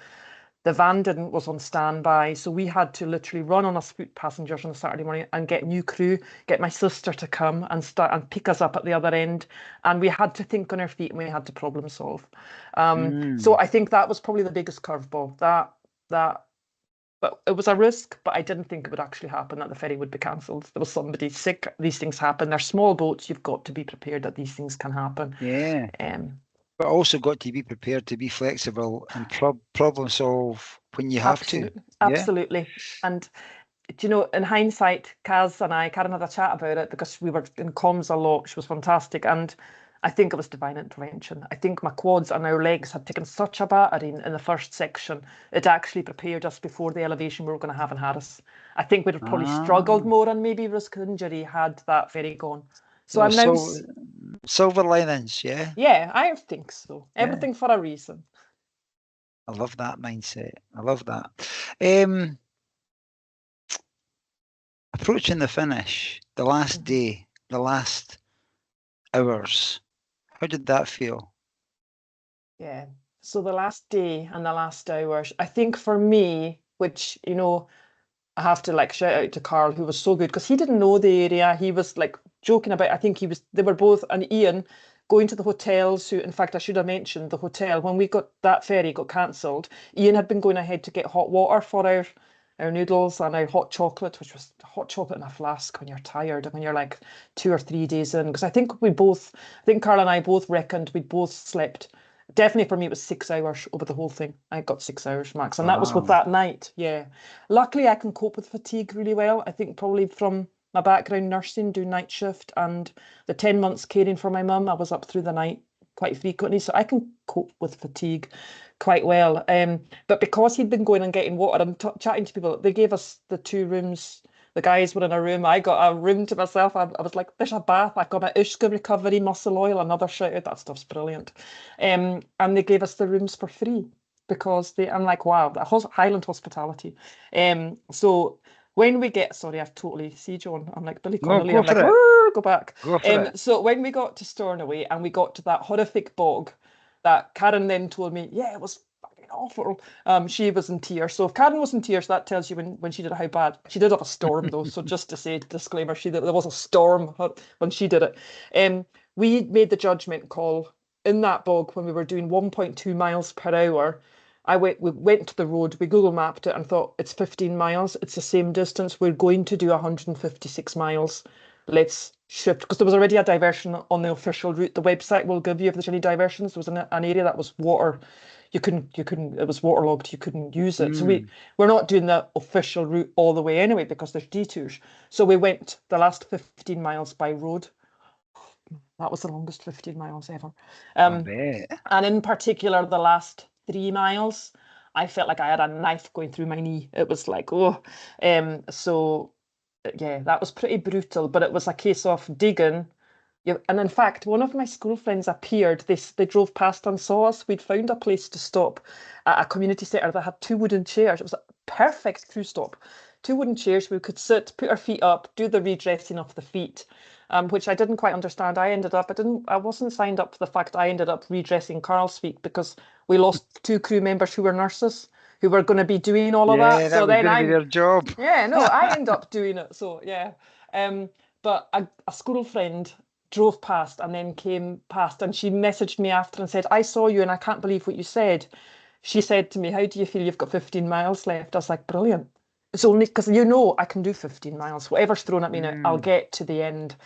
The van was on standby, so we had to literally run on us foot passengers on a Saturday morning and get new crew, get my sister to come and start and pick us up at the other end. And we had to think on our feet and we had to problem solve. So I think that was probably the biggest curveball. But it was a risk, but I didn't think it would actually happen, that the ferry would be cancelled. There was somebody sick. These things happen. They're small boats. You've got to be prepared that these things can happen. Yeah. But also got to be prepared to be flexible and problem solve when you have to. Absolutely. And, you know, in hindsight, Kaz and Karen had a chat about it because we were in comms a lot. She was fantastic. And I think it was divine intervention. I think my quads and our legs had taken such a battering in the first section. It actually prepared us before the elevation we were going to have in Harris. I think we'd have probably struggled more and maybe risk injury had that ferry gone. So I'm now... Silver linings, yeah? Yeah, I think so. Everything for a reason. I love that mindset. I love that. Approaching the finish, the last day, the last hours, how did that feel? Yeah, so the last day and the last hours, I think for me, which, you know, I have to like shout out to Carl, who was so good because he didn't know the area. He was like joking about, I think they were both, and Ian, going to the hotels, who, in fact, I should have mentioned the hotel. When that ferry got cancelled, Ian had been going ahead to get hot water for our noodles and our hot chocolate, which was hot chocolate in a flask when you're tired and when you're like 2 or 3 days in. Because I think Carl and I both reckoned we'd both slept. Definitely for me, it was 6 hours over the whole thing. I got 6 hours max. And that was with that night. Yeah. Luckily, I can cope with fatigue really well. I think probably from my background nursing, doing night shift, and the 10 months caring for my mum, I was up through the night quite frequently. So I can cope with fatigue quite well. But because he'd been going and getting water and chatting to people, they gave us the 2 rooms. The guys were in a room. I got a room to myself. I was like, there's a bath. I got my Ushka recovery muscle oil. Another shout out. That stuff's brilliant. And they gave us the rooms for free because I'm like, wow, Highland hospitality. So when we get, sorry, I've totally, see John, I'm like Billy Connolly. I'm like, go back. Go for it. So when we got to Stornoway and we got to that horrific bog, that Karen then told me, yeah, it was fucking awful. She was in tears. So if Karen was in tears, that tells you when she did it how bad. She did have a storm though. So just to say, disclaimer, there was a storm when she did it. We made the judgment call in that bog when we were doing 1.2 miles per hour. We went to the road, we Google mapped it and thought it's 15 miles. It's the same distance. We're going to do 156 miles. Let's shift, because there was already a diversion on the official route. The website will give you if there's any diversions. There was an area that was water. You couldn't, it was waterlogged. You couldn't use it. So we're not doing the official route all the way anyway, because there's detours. So we went the last 15 miles by road. That was the longest 15 miles ever. I bet. And in particular, the last 3 miles, I felt like I had a knife going through my knee. It was like, oh. So yeah, that was pretty brutal, but it was a case of digging. And in fact, one of my school friends appeared. They drove past and saw us. We'd found a place to stop at a community centre that had 2 wooden chairs. It was a perfect through stop. 2 wooden chairs. We could sit, put our feet up, do the redressing of the feet, which I didn't quite understand. I wasn't signed up for the fact I ended up redressing Carl's feet, because we lost 2 crew members who were nurses who were going to be doing all of that. Yeah, So that was going to be their job. Yeah, no, I end up doing it. So yeah. But a school friend drove past and then came past, and she messaged me after and said, I saw you and I can't believe what you said. She said to me, how do you feel? You've got 15 miles left. I was like, brilliant. It's only because I can do 15 miles. Whatever's thrown at me now, I'll get to the end.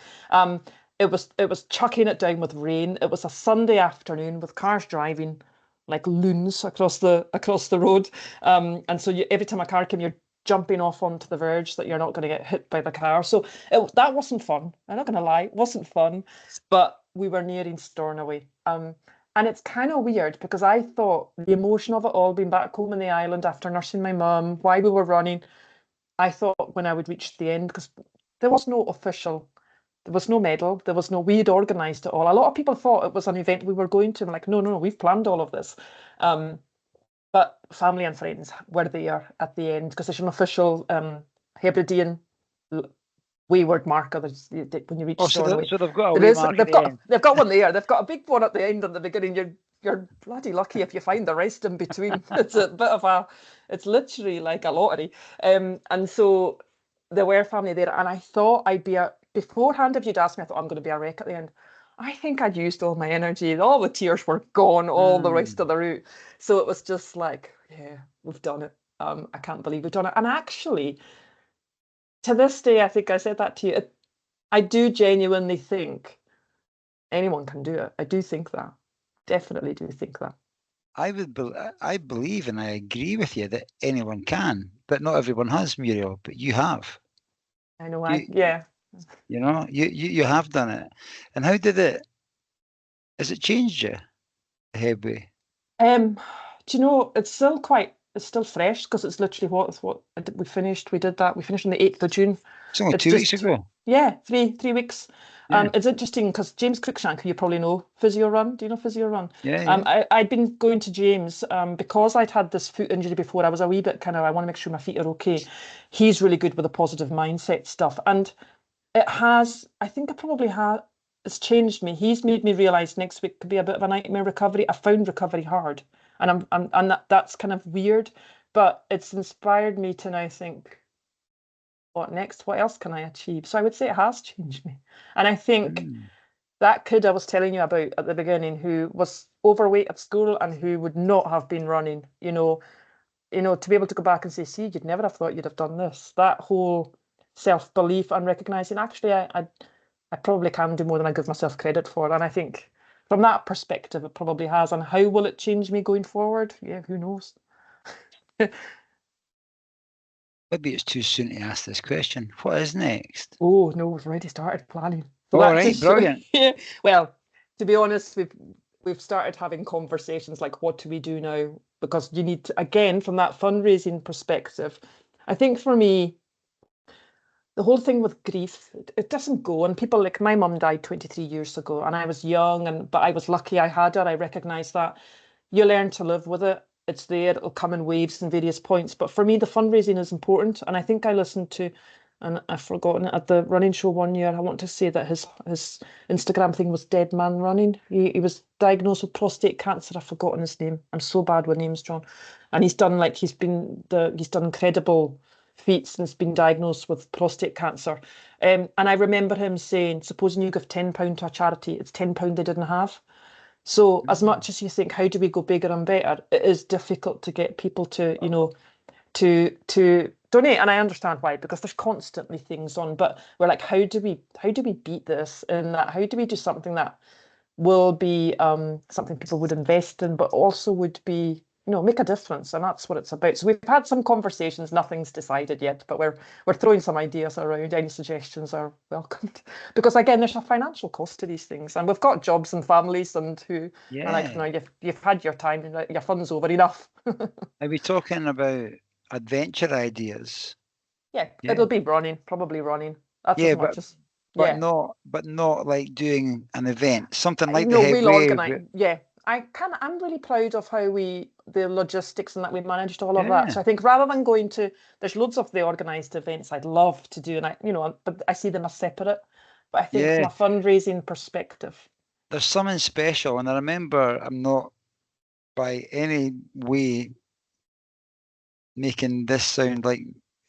It was chucking it down with rain. It was a Sunday afternoon with cars driving like loons across the road. And so every time a car came, you're jumping off onto the verge that you're not going to get hit by the car. So that wasn't fun. I'm not going to lie, it wasn't fun. But we were nearing Stornoway. And it's kind of weird, because I thought the emotion of it all, being back home in the island after nursing my mum, while we were running, I thought when I would reach the end, because there was no medal, we'd organised it all. A lot of people thought it was an event we were going to. I'm like, no, we've planned all of this. But family and friends were there at the end, because there's an official Hebridean wayward marker when you reach Stornoway. So they've got a wee mark at the end. They've got one there. They've got a big one at the end and the beginning. You're bloody lucky if you find the rest in between. It's literally like a lottery. And so there were family there, and I thought I'd be beforehand, if you'd asked me, I thought I'm going to be a wreck at the end. I think I'd used all my energy. All the tears were gone, all the rest of the route. So it was just like, yeah, we've done it. I can't believe we've done it. And actually, to this day, I think I said that to you, I do genuinely think anyone can do it. I do think that. Definitely do think that. I believe and I agree with you that anyone can, but not everyone has, Muriel, but you have. I know, yeah. You know, you have done it. And how has it changed you, Hebway? Do you know, it's still fresh, because it's literally what we finished. We did that. We finished on the 8th of June. It's only 2 weeks ago. Yeah, three weeks. Yeah. It's interesting because James Cruikshank, who you probably know, Physio Run. Do you know Physio Run? Yeah. I'd been going to James because I'd had this foot injury before. I was a wee bit I want to make sure my feet are okay. He's really good with the positive mindset stuff. And it has, I think it probably has, it's changed me. He's made me realise next week could be a bit of a nightmare recovery. I found recovery hard. And that's kind of weird, but it's inspired me to now think, what next? What else can I achieve? So I would say it has changed me. And I think that kid I was telling you about at the beginning, who was overweight at school and who would not have been running, you know, to be able to go back and say, see, you'd never have thought you'd have done this. That whole self-belief and recognising, actually, I probably can do more than I give myself credit for. And I think from that perspective, it probably has. And how will it change me going forward? Yeah, who knows? Maybe it's too soon to ask this question. What is next? Oh, no, we've already started planning. So all right, brilliant. Yeah. Well, to be honest, we've started having conversations like, what do we do now? Because you need to, again, from that fundraising perspective, I think for me, the whole thing with grief, it doesn't go. And people, like my mum died 23 years ago, and I was young, but I was lucky I had her. I recognise that. You learn to live with it. It's there. It'll come in waves and various points. But for me, the fundraising is important. And I think I listened to and I've forgotten it. At the running show one year, I want to say that his Instagram thing was Dead Man Running. He was diagnosed with prostate cancer. I've forgotten his name. I'm so bad with names, John. And he's done incredible feats and has been diagnosed with prostate cancer. And I remember him saying, supposing you give £10 to a charity, it's £10 they didn't have. So as much as you think, how do we go bigger and better? It is difficult to get people to, to donate, and I understand why, because there's constantly things on. But we're like, how do we beat this? And that, how do we do something that will be something people would invest in, but also would be, make a difference? And that's what it's about. So we've had some conversations. Nothing's decided yet, but we're throwing some ideas around. Any suggestions are welcomed, because again, there's a financial cost to these things, and we've got jobs and families, and you've had your time, and your fun's over enough. Are we talking about adventure ideas? Yeah, it'll be probably running. That's as much as. But not like doing an event, something like the we'll Hebridean organise. Yeah, I'm really proud of how the logistics and that we managed all of that. So I think rather than going to, there's loads of the organised events I'd love to do, and but I see them as separate. But I think from a fundraising perspective, there's something special. And I remember, I'm not by any way making this sound like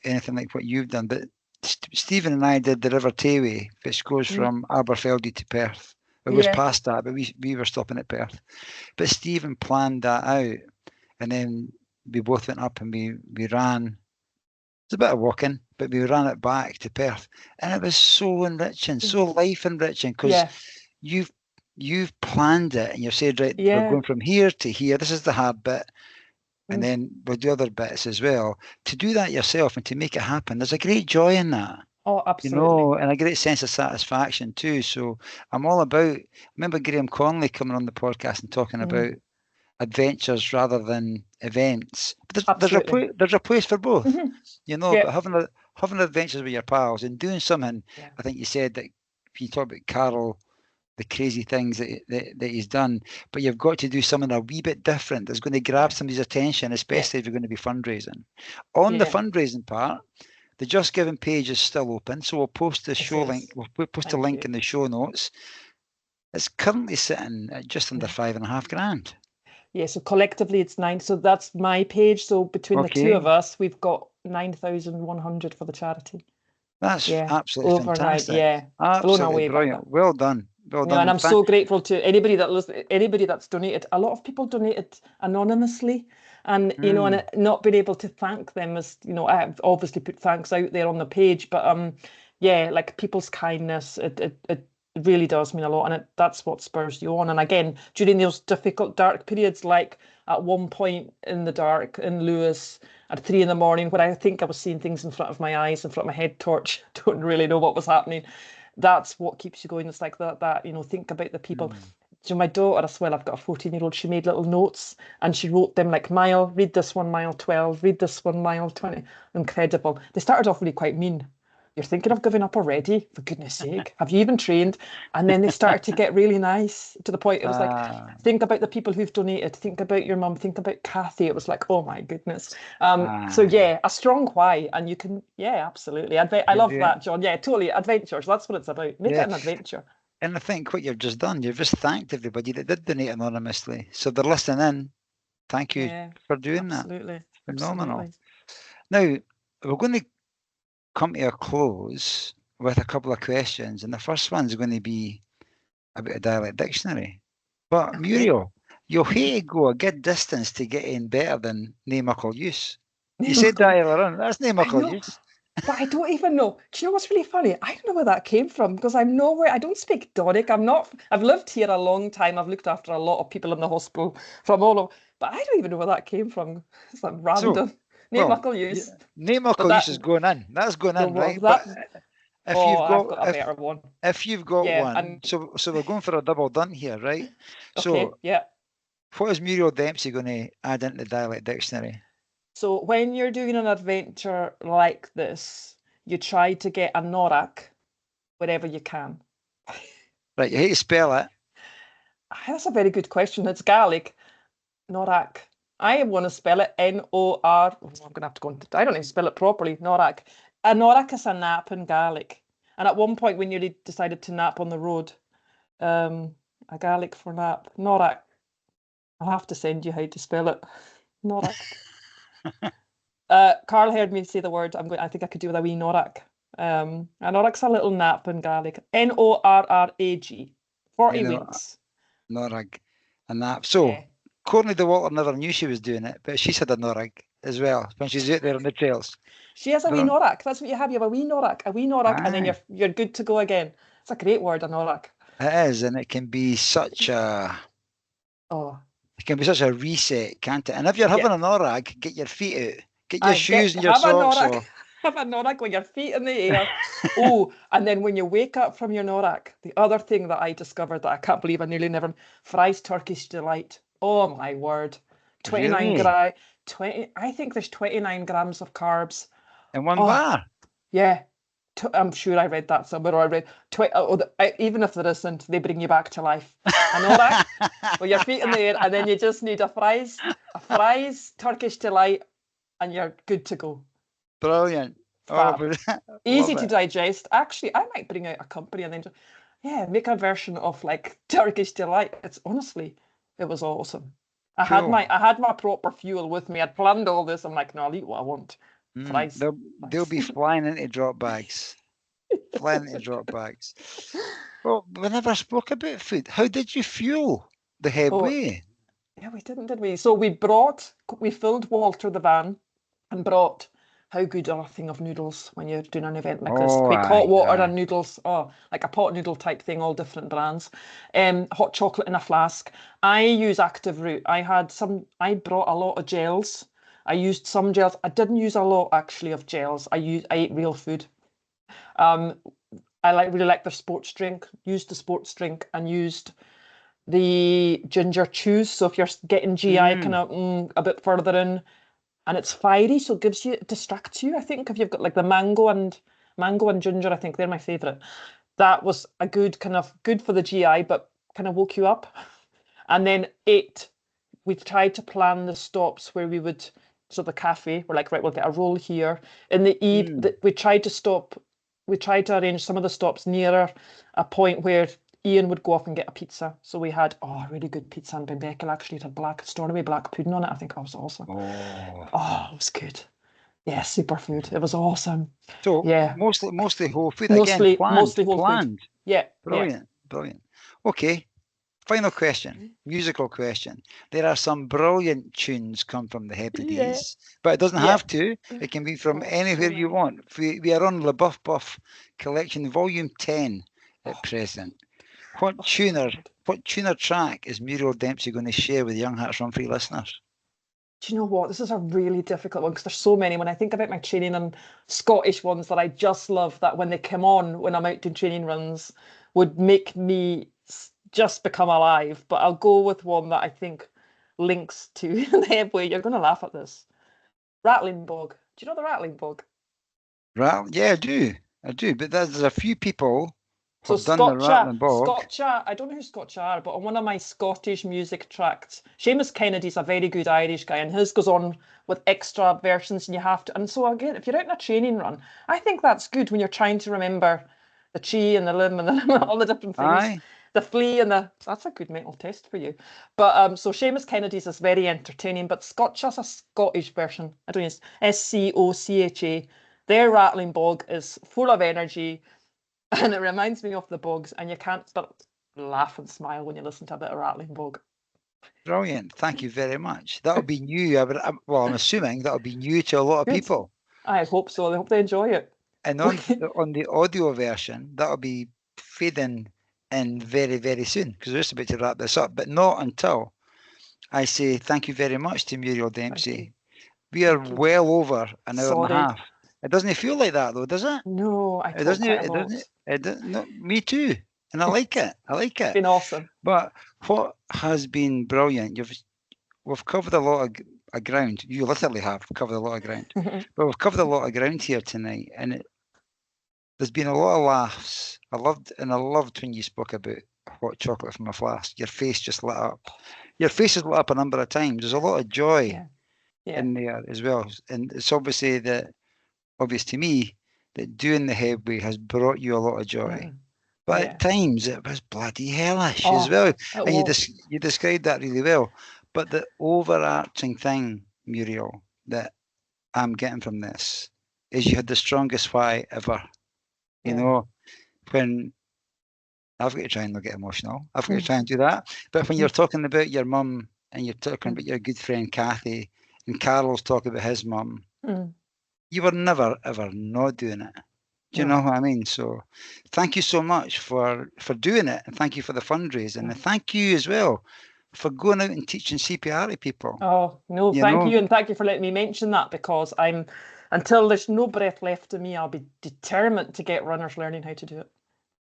anything like what you've done, but Stephen and I did the River Tayway, which goes from Aberfeldy to Perth. It was past that, but we were stopping at Perth. But Stephen planned that out, and then we both went up and we ran. It's a bit of walking, but we ran it back to Perth, and it was so enriching, so life enriching, because you've planned it, and you've said, right, we're going from here to here. This is the hard bit. And then we'll do other bits as well. To do that yourself and to make it happen, there's a great joy in that. Oh, absolutely. And a great sense of satisfaction too. So I'm all about, I remember Graham Conley coming on the podcast and talking about adventures rather than events. But there's a place for both, but having adventures with your pals and doing something. I think you said that you talk about Carol, the crazy things that he's done, but you've got to do something a wee bit different that's going to grab somebody's attention, especially if you're going to be fundraising. On the fundraising part, the Just Giving page is still open, so we'll post the show link. We'll post a link in the show notes. It's currently sitting at just under $5,500. Yeah, so collectively it's 9. So that's my page. So between the two of us, we've got 9,100 for the charity. That's absolutely fantastic. Yeah, absolutely brilliant. Well done. Well done. And I'm so grateful to anybody that's donated. A lot of people donated anonymously, and and not being able to thank them as I've obviously put thanks out there on the page, but like people's kindness, it really does mean a lot, and that's what spurs you on. And again, during those difficult dark periods, like at one point in the dark in Lewis at 3 a.m, where I think I was seeing things in front of my eyes, in front of my head torch, don't really know what was happening. That's what keeps you going. It's like that think about the people. So my daughter as well, I've got a 14-year-old, she made little notes and she wrote them like read this one, mile 12, read this one, mile 20. Incredible. They started off really quite mean. You're thinking of giving up already? For goodness sake, have you even trained? And then they started to get really nice, to the point it was like, think about the people who've donated, think about your mum, think about Kathy. It was like, oh my goodness. So a strong why, and you can, absolutely. I love that, John. Yeah, totally. Adventures, that's what it's about. Make it an adventure. And I think what you've just done, you've just thanked everybody that did donate anonymously. So they're listening in. Thank you for doing that. Phenomenal. Absolutely. Now, we're going to come to a close with a couple of questions, and the first one's going to be about a dialect dictionary. But Muriel, you'll hate to go a good distance to get in better than nae muckle use. You said that earlier on. That's nae muckle use. But I don't even know. Do you know what's really funny? I don't know where that came from, because I'm nowhere. I don't speak Doric. I've lived here a long time. I've looked after a lot of people in the hospital from all over, but I don't even know where that came from. It's like random. Nae muckle use. Nae muckle use is going in. That's going in, right? But if you've got a better one. If you've got one. So we're going for a double done here, right? Okay, what is Muriel Dempsie going to add into the dialect dictionary? So when you're doing an adventure like this, you try to get a norak wherever you can. Right, you hate to spell it. That's a very good question. It's Gaelic. Norak. I want to spell it N-O-R. I'm going to have to go into, I don't even spell it properly. Norak. a norak is a nap in Gaelic. And at one point we nearly decided to nap on the road. A Gaelic for nap. Norak. I'll have to send you how to spell it. Norak. Carl heard me say the word. I think I could do with a wee norak. A norak's a little nap in Gaelic. Norrag. 40 winks. Norrag. A nap. So, Yeah. Courtney the Walter never knew she was doing it, but she's had a Norrag as well when she's out there on the trails. She has a wee norak. That's what you have. You have a wee norak, and then you're good to go again. It's a great word, a norak. It is, and it can be such a reset, can't it? And if you're having a Norrag, get your feet out, get your shoes and your socks off. Have a Norrag with your feet in the air. And then when you wake up from your Norrag, the other thing that I discovered that I can't believe I nearly never, fries Turkish delight. Oh my word. 29 really? 20, I think there's 29 grams of carbs. In one bar? Yeah. I'm sure I read that somewhere, or I read, even if there isn't, they bring you back to life. I know that, with your feet in the air, and then you just need a fries Turkish delight, and you're good to go. Brilliant. Easy to digest. Actually, I might bring out a company and then make a version of like Turkish delight. It was awesome. I had my proper fuel with me. I'd planned all this. I'm like, no, I'll eat what I want. Fries. They'll be flying into drop bags. Well, we never spoke about food. How did you fuel the Hebridean? Yeah, we didn't, did we? So we filled Walter the van and brought, how good are a thing of noodles when you're doing an event like this? Quick hot water and noodles. Like a pot noodle type thing, all different brands. Hot chocolate in a flask. I use Active Root. I brought a lot of gels. I used some gels. I didn't use a lot actually of gels. I ate real food. I really like their sports drink. Used the sports drink and used the ginger chews. So if you're getting GI kind of a bit further in, and it's fiery, so it distracts you. I think if you've got like the mango and ginger, I think they're my favourite. That was a good for the GI, but kind of woke you up. And then we've tried to plan the stops where we would. So the cafe, we're like, right, we'll get a roll here. In the we tried to arrange some of the stops nearer a point where Ian would go off and get a pizza. So we had a really good pizza in Benbeckle. Actually, it had Stornoway black pudding on it. I think that was awesome. It was good. Yeah, super food. It was awesome. So mostly whole food mostly, again. Mostly whole planned. Food. Yeah. Brilliant. Okay. Final question, musical question. There are some brilliant tunes come from the Hebrides, but it doesn't have to. It can be from anywhere you want. We are on Le Buff Buff Collection, Volume 10 at present. What tuner track is Muriel Dempsie going to share with Young Hearts Run Free listeners? Do you know what? This is a really difficult one because there's so many. When I think about my training and Scottish ones that I just love, that when they come on when I'm out doing training runs, would make me just become alive. But I'll go with one that I think links to the Hebridean. You're going to laugh at this. Rattling Bog. Do you know the Rattling Bog? Yeah, I do. But there's a few people So done the Rattling Bog. Scotcha, I don't know who Scotcha are, but on one of my Scottish music tracts, Seamus Kennedy's a very good Irish guy, and his goes on with extra versions, and you have to. And so again, if you're out in a training run, I think that's good when you're trying to remember the tree and the limb and all the different things. Aye. The flea and that's a good mental test for you. But so Seamus Kennedy's is very entertaining, but Scotcha's a Scottish version. I don't know, it's Scocha. Their Rattling Bog is full of energy. And it reminds me of the bogs, and you can't but laugh and smile when you listen to a bit of Rattling Bog. Brilliant. Thank you very much. That'll be new. I'm assuming that'll be new to a lot of people. I hope so. I hope they enjoy it. And on the audio version, that'll be fading in very, very soon, because we're just about to wrap this up, but not until I say thank you very much to Muriel Dempsie. We are well over an hour and a half. It doesn't feel like that though, does it? No, I talk quite a lot. It doesn't. No, me too, and I like it. It's been awesome. But what has been brilliant? We've covered a lot of ground. You literally have covered a lot of ground. But we've covered a lot of ground here tonight, and there's been a lot of laughs. I loved when you spoke about hot chocolate from a flask. Your face just lit up. Your face has lit up a number of times. There's a lot of joy in there as well, and it's obvious to me that doing the Headway has brought you a lot of joy. But Yeah. at times it was bloody hellish Oh, as well. it And was. you described that really well. But the overarching thing, Muriel, that I'm getting from this is you had the strongest why ever. You Yeah. know, when I've got to try and not get emotional. I've got to try and do that. But when you're talking about your mum and you're talking about your good friend Kathy and Carol's talking about his mum, you were never ever not doing it. Do you know what I mean? So thank you so much for doing it, and thank you for the fundraising, and thank you as well for going out and teaching CPR to people. Oh, no, thank you. And thank you for letting me mention that, because until there's no breath left in me, I'll be determined to get runners learning how to do it.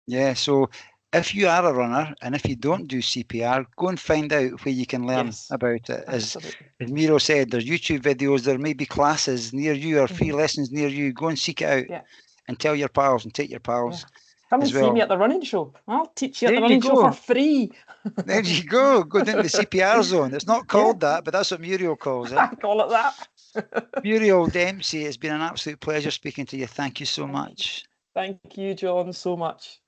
Yeah, so if you are a runner and if you don't do CPR, go and find out where you can learn about it. As Muriel said, there's YouTube videos, there may be classes near you or free lessons near you. Go and seek it out and tell your pals and take your pals. Come and see me at the running show. I'll teach you at There the running you show for free. There you go. Go down to the CPR zone. It's not called that, but that's what Muriel calls it. I call it that. Muriel Dempsie, it's been an absolute pleasure speaking to you. Thank you so much. Thank you, John, so much.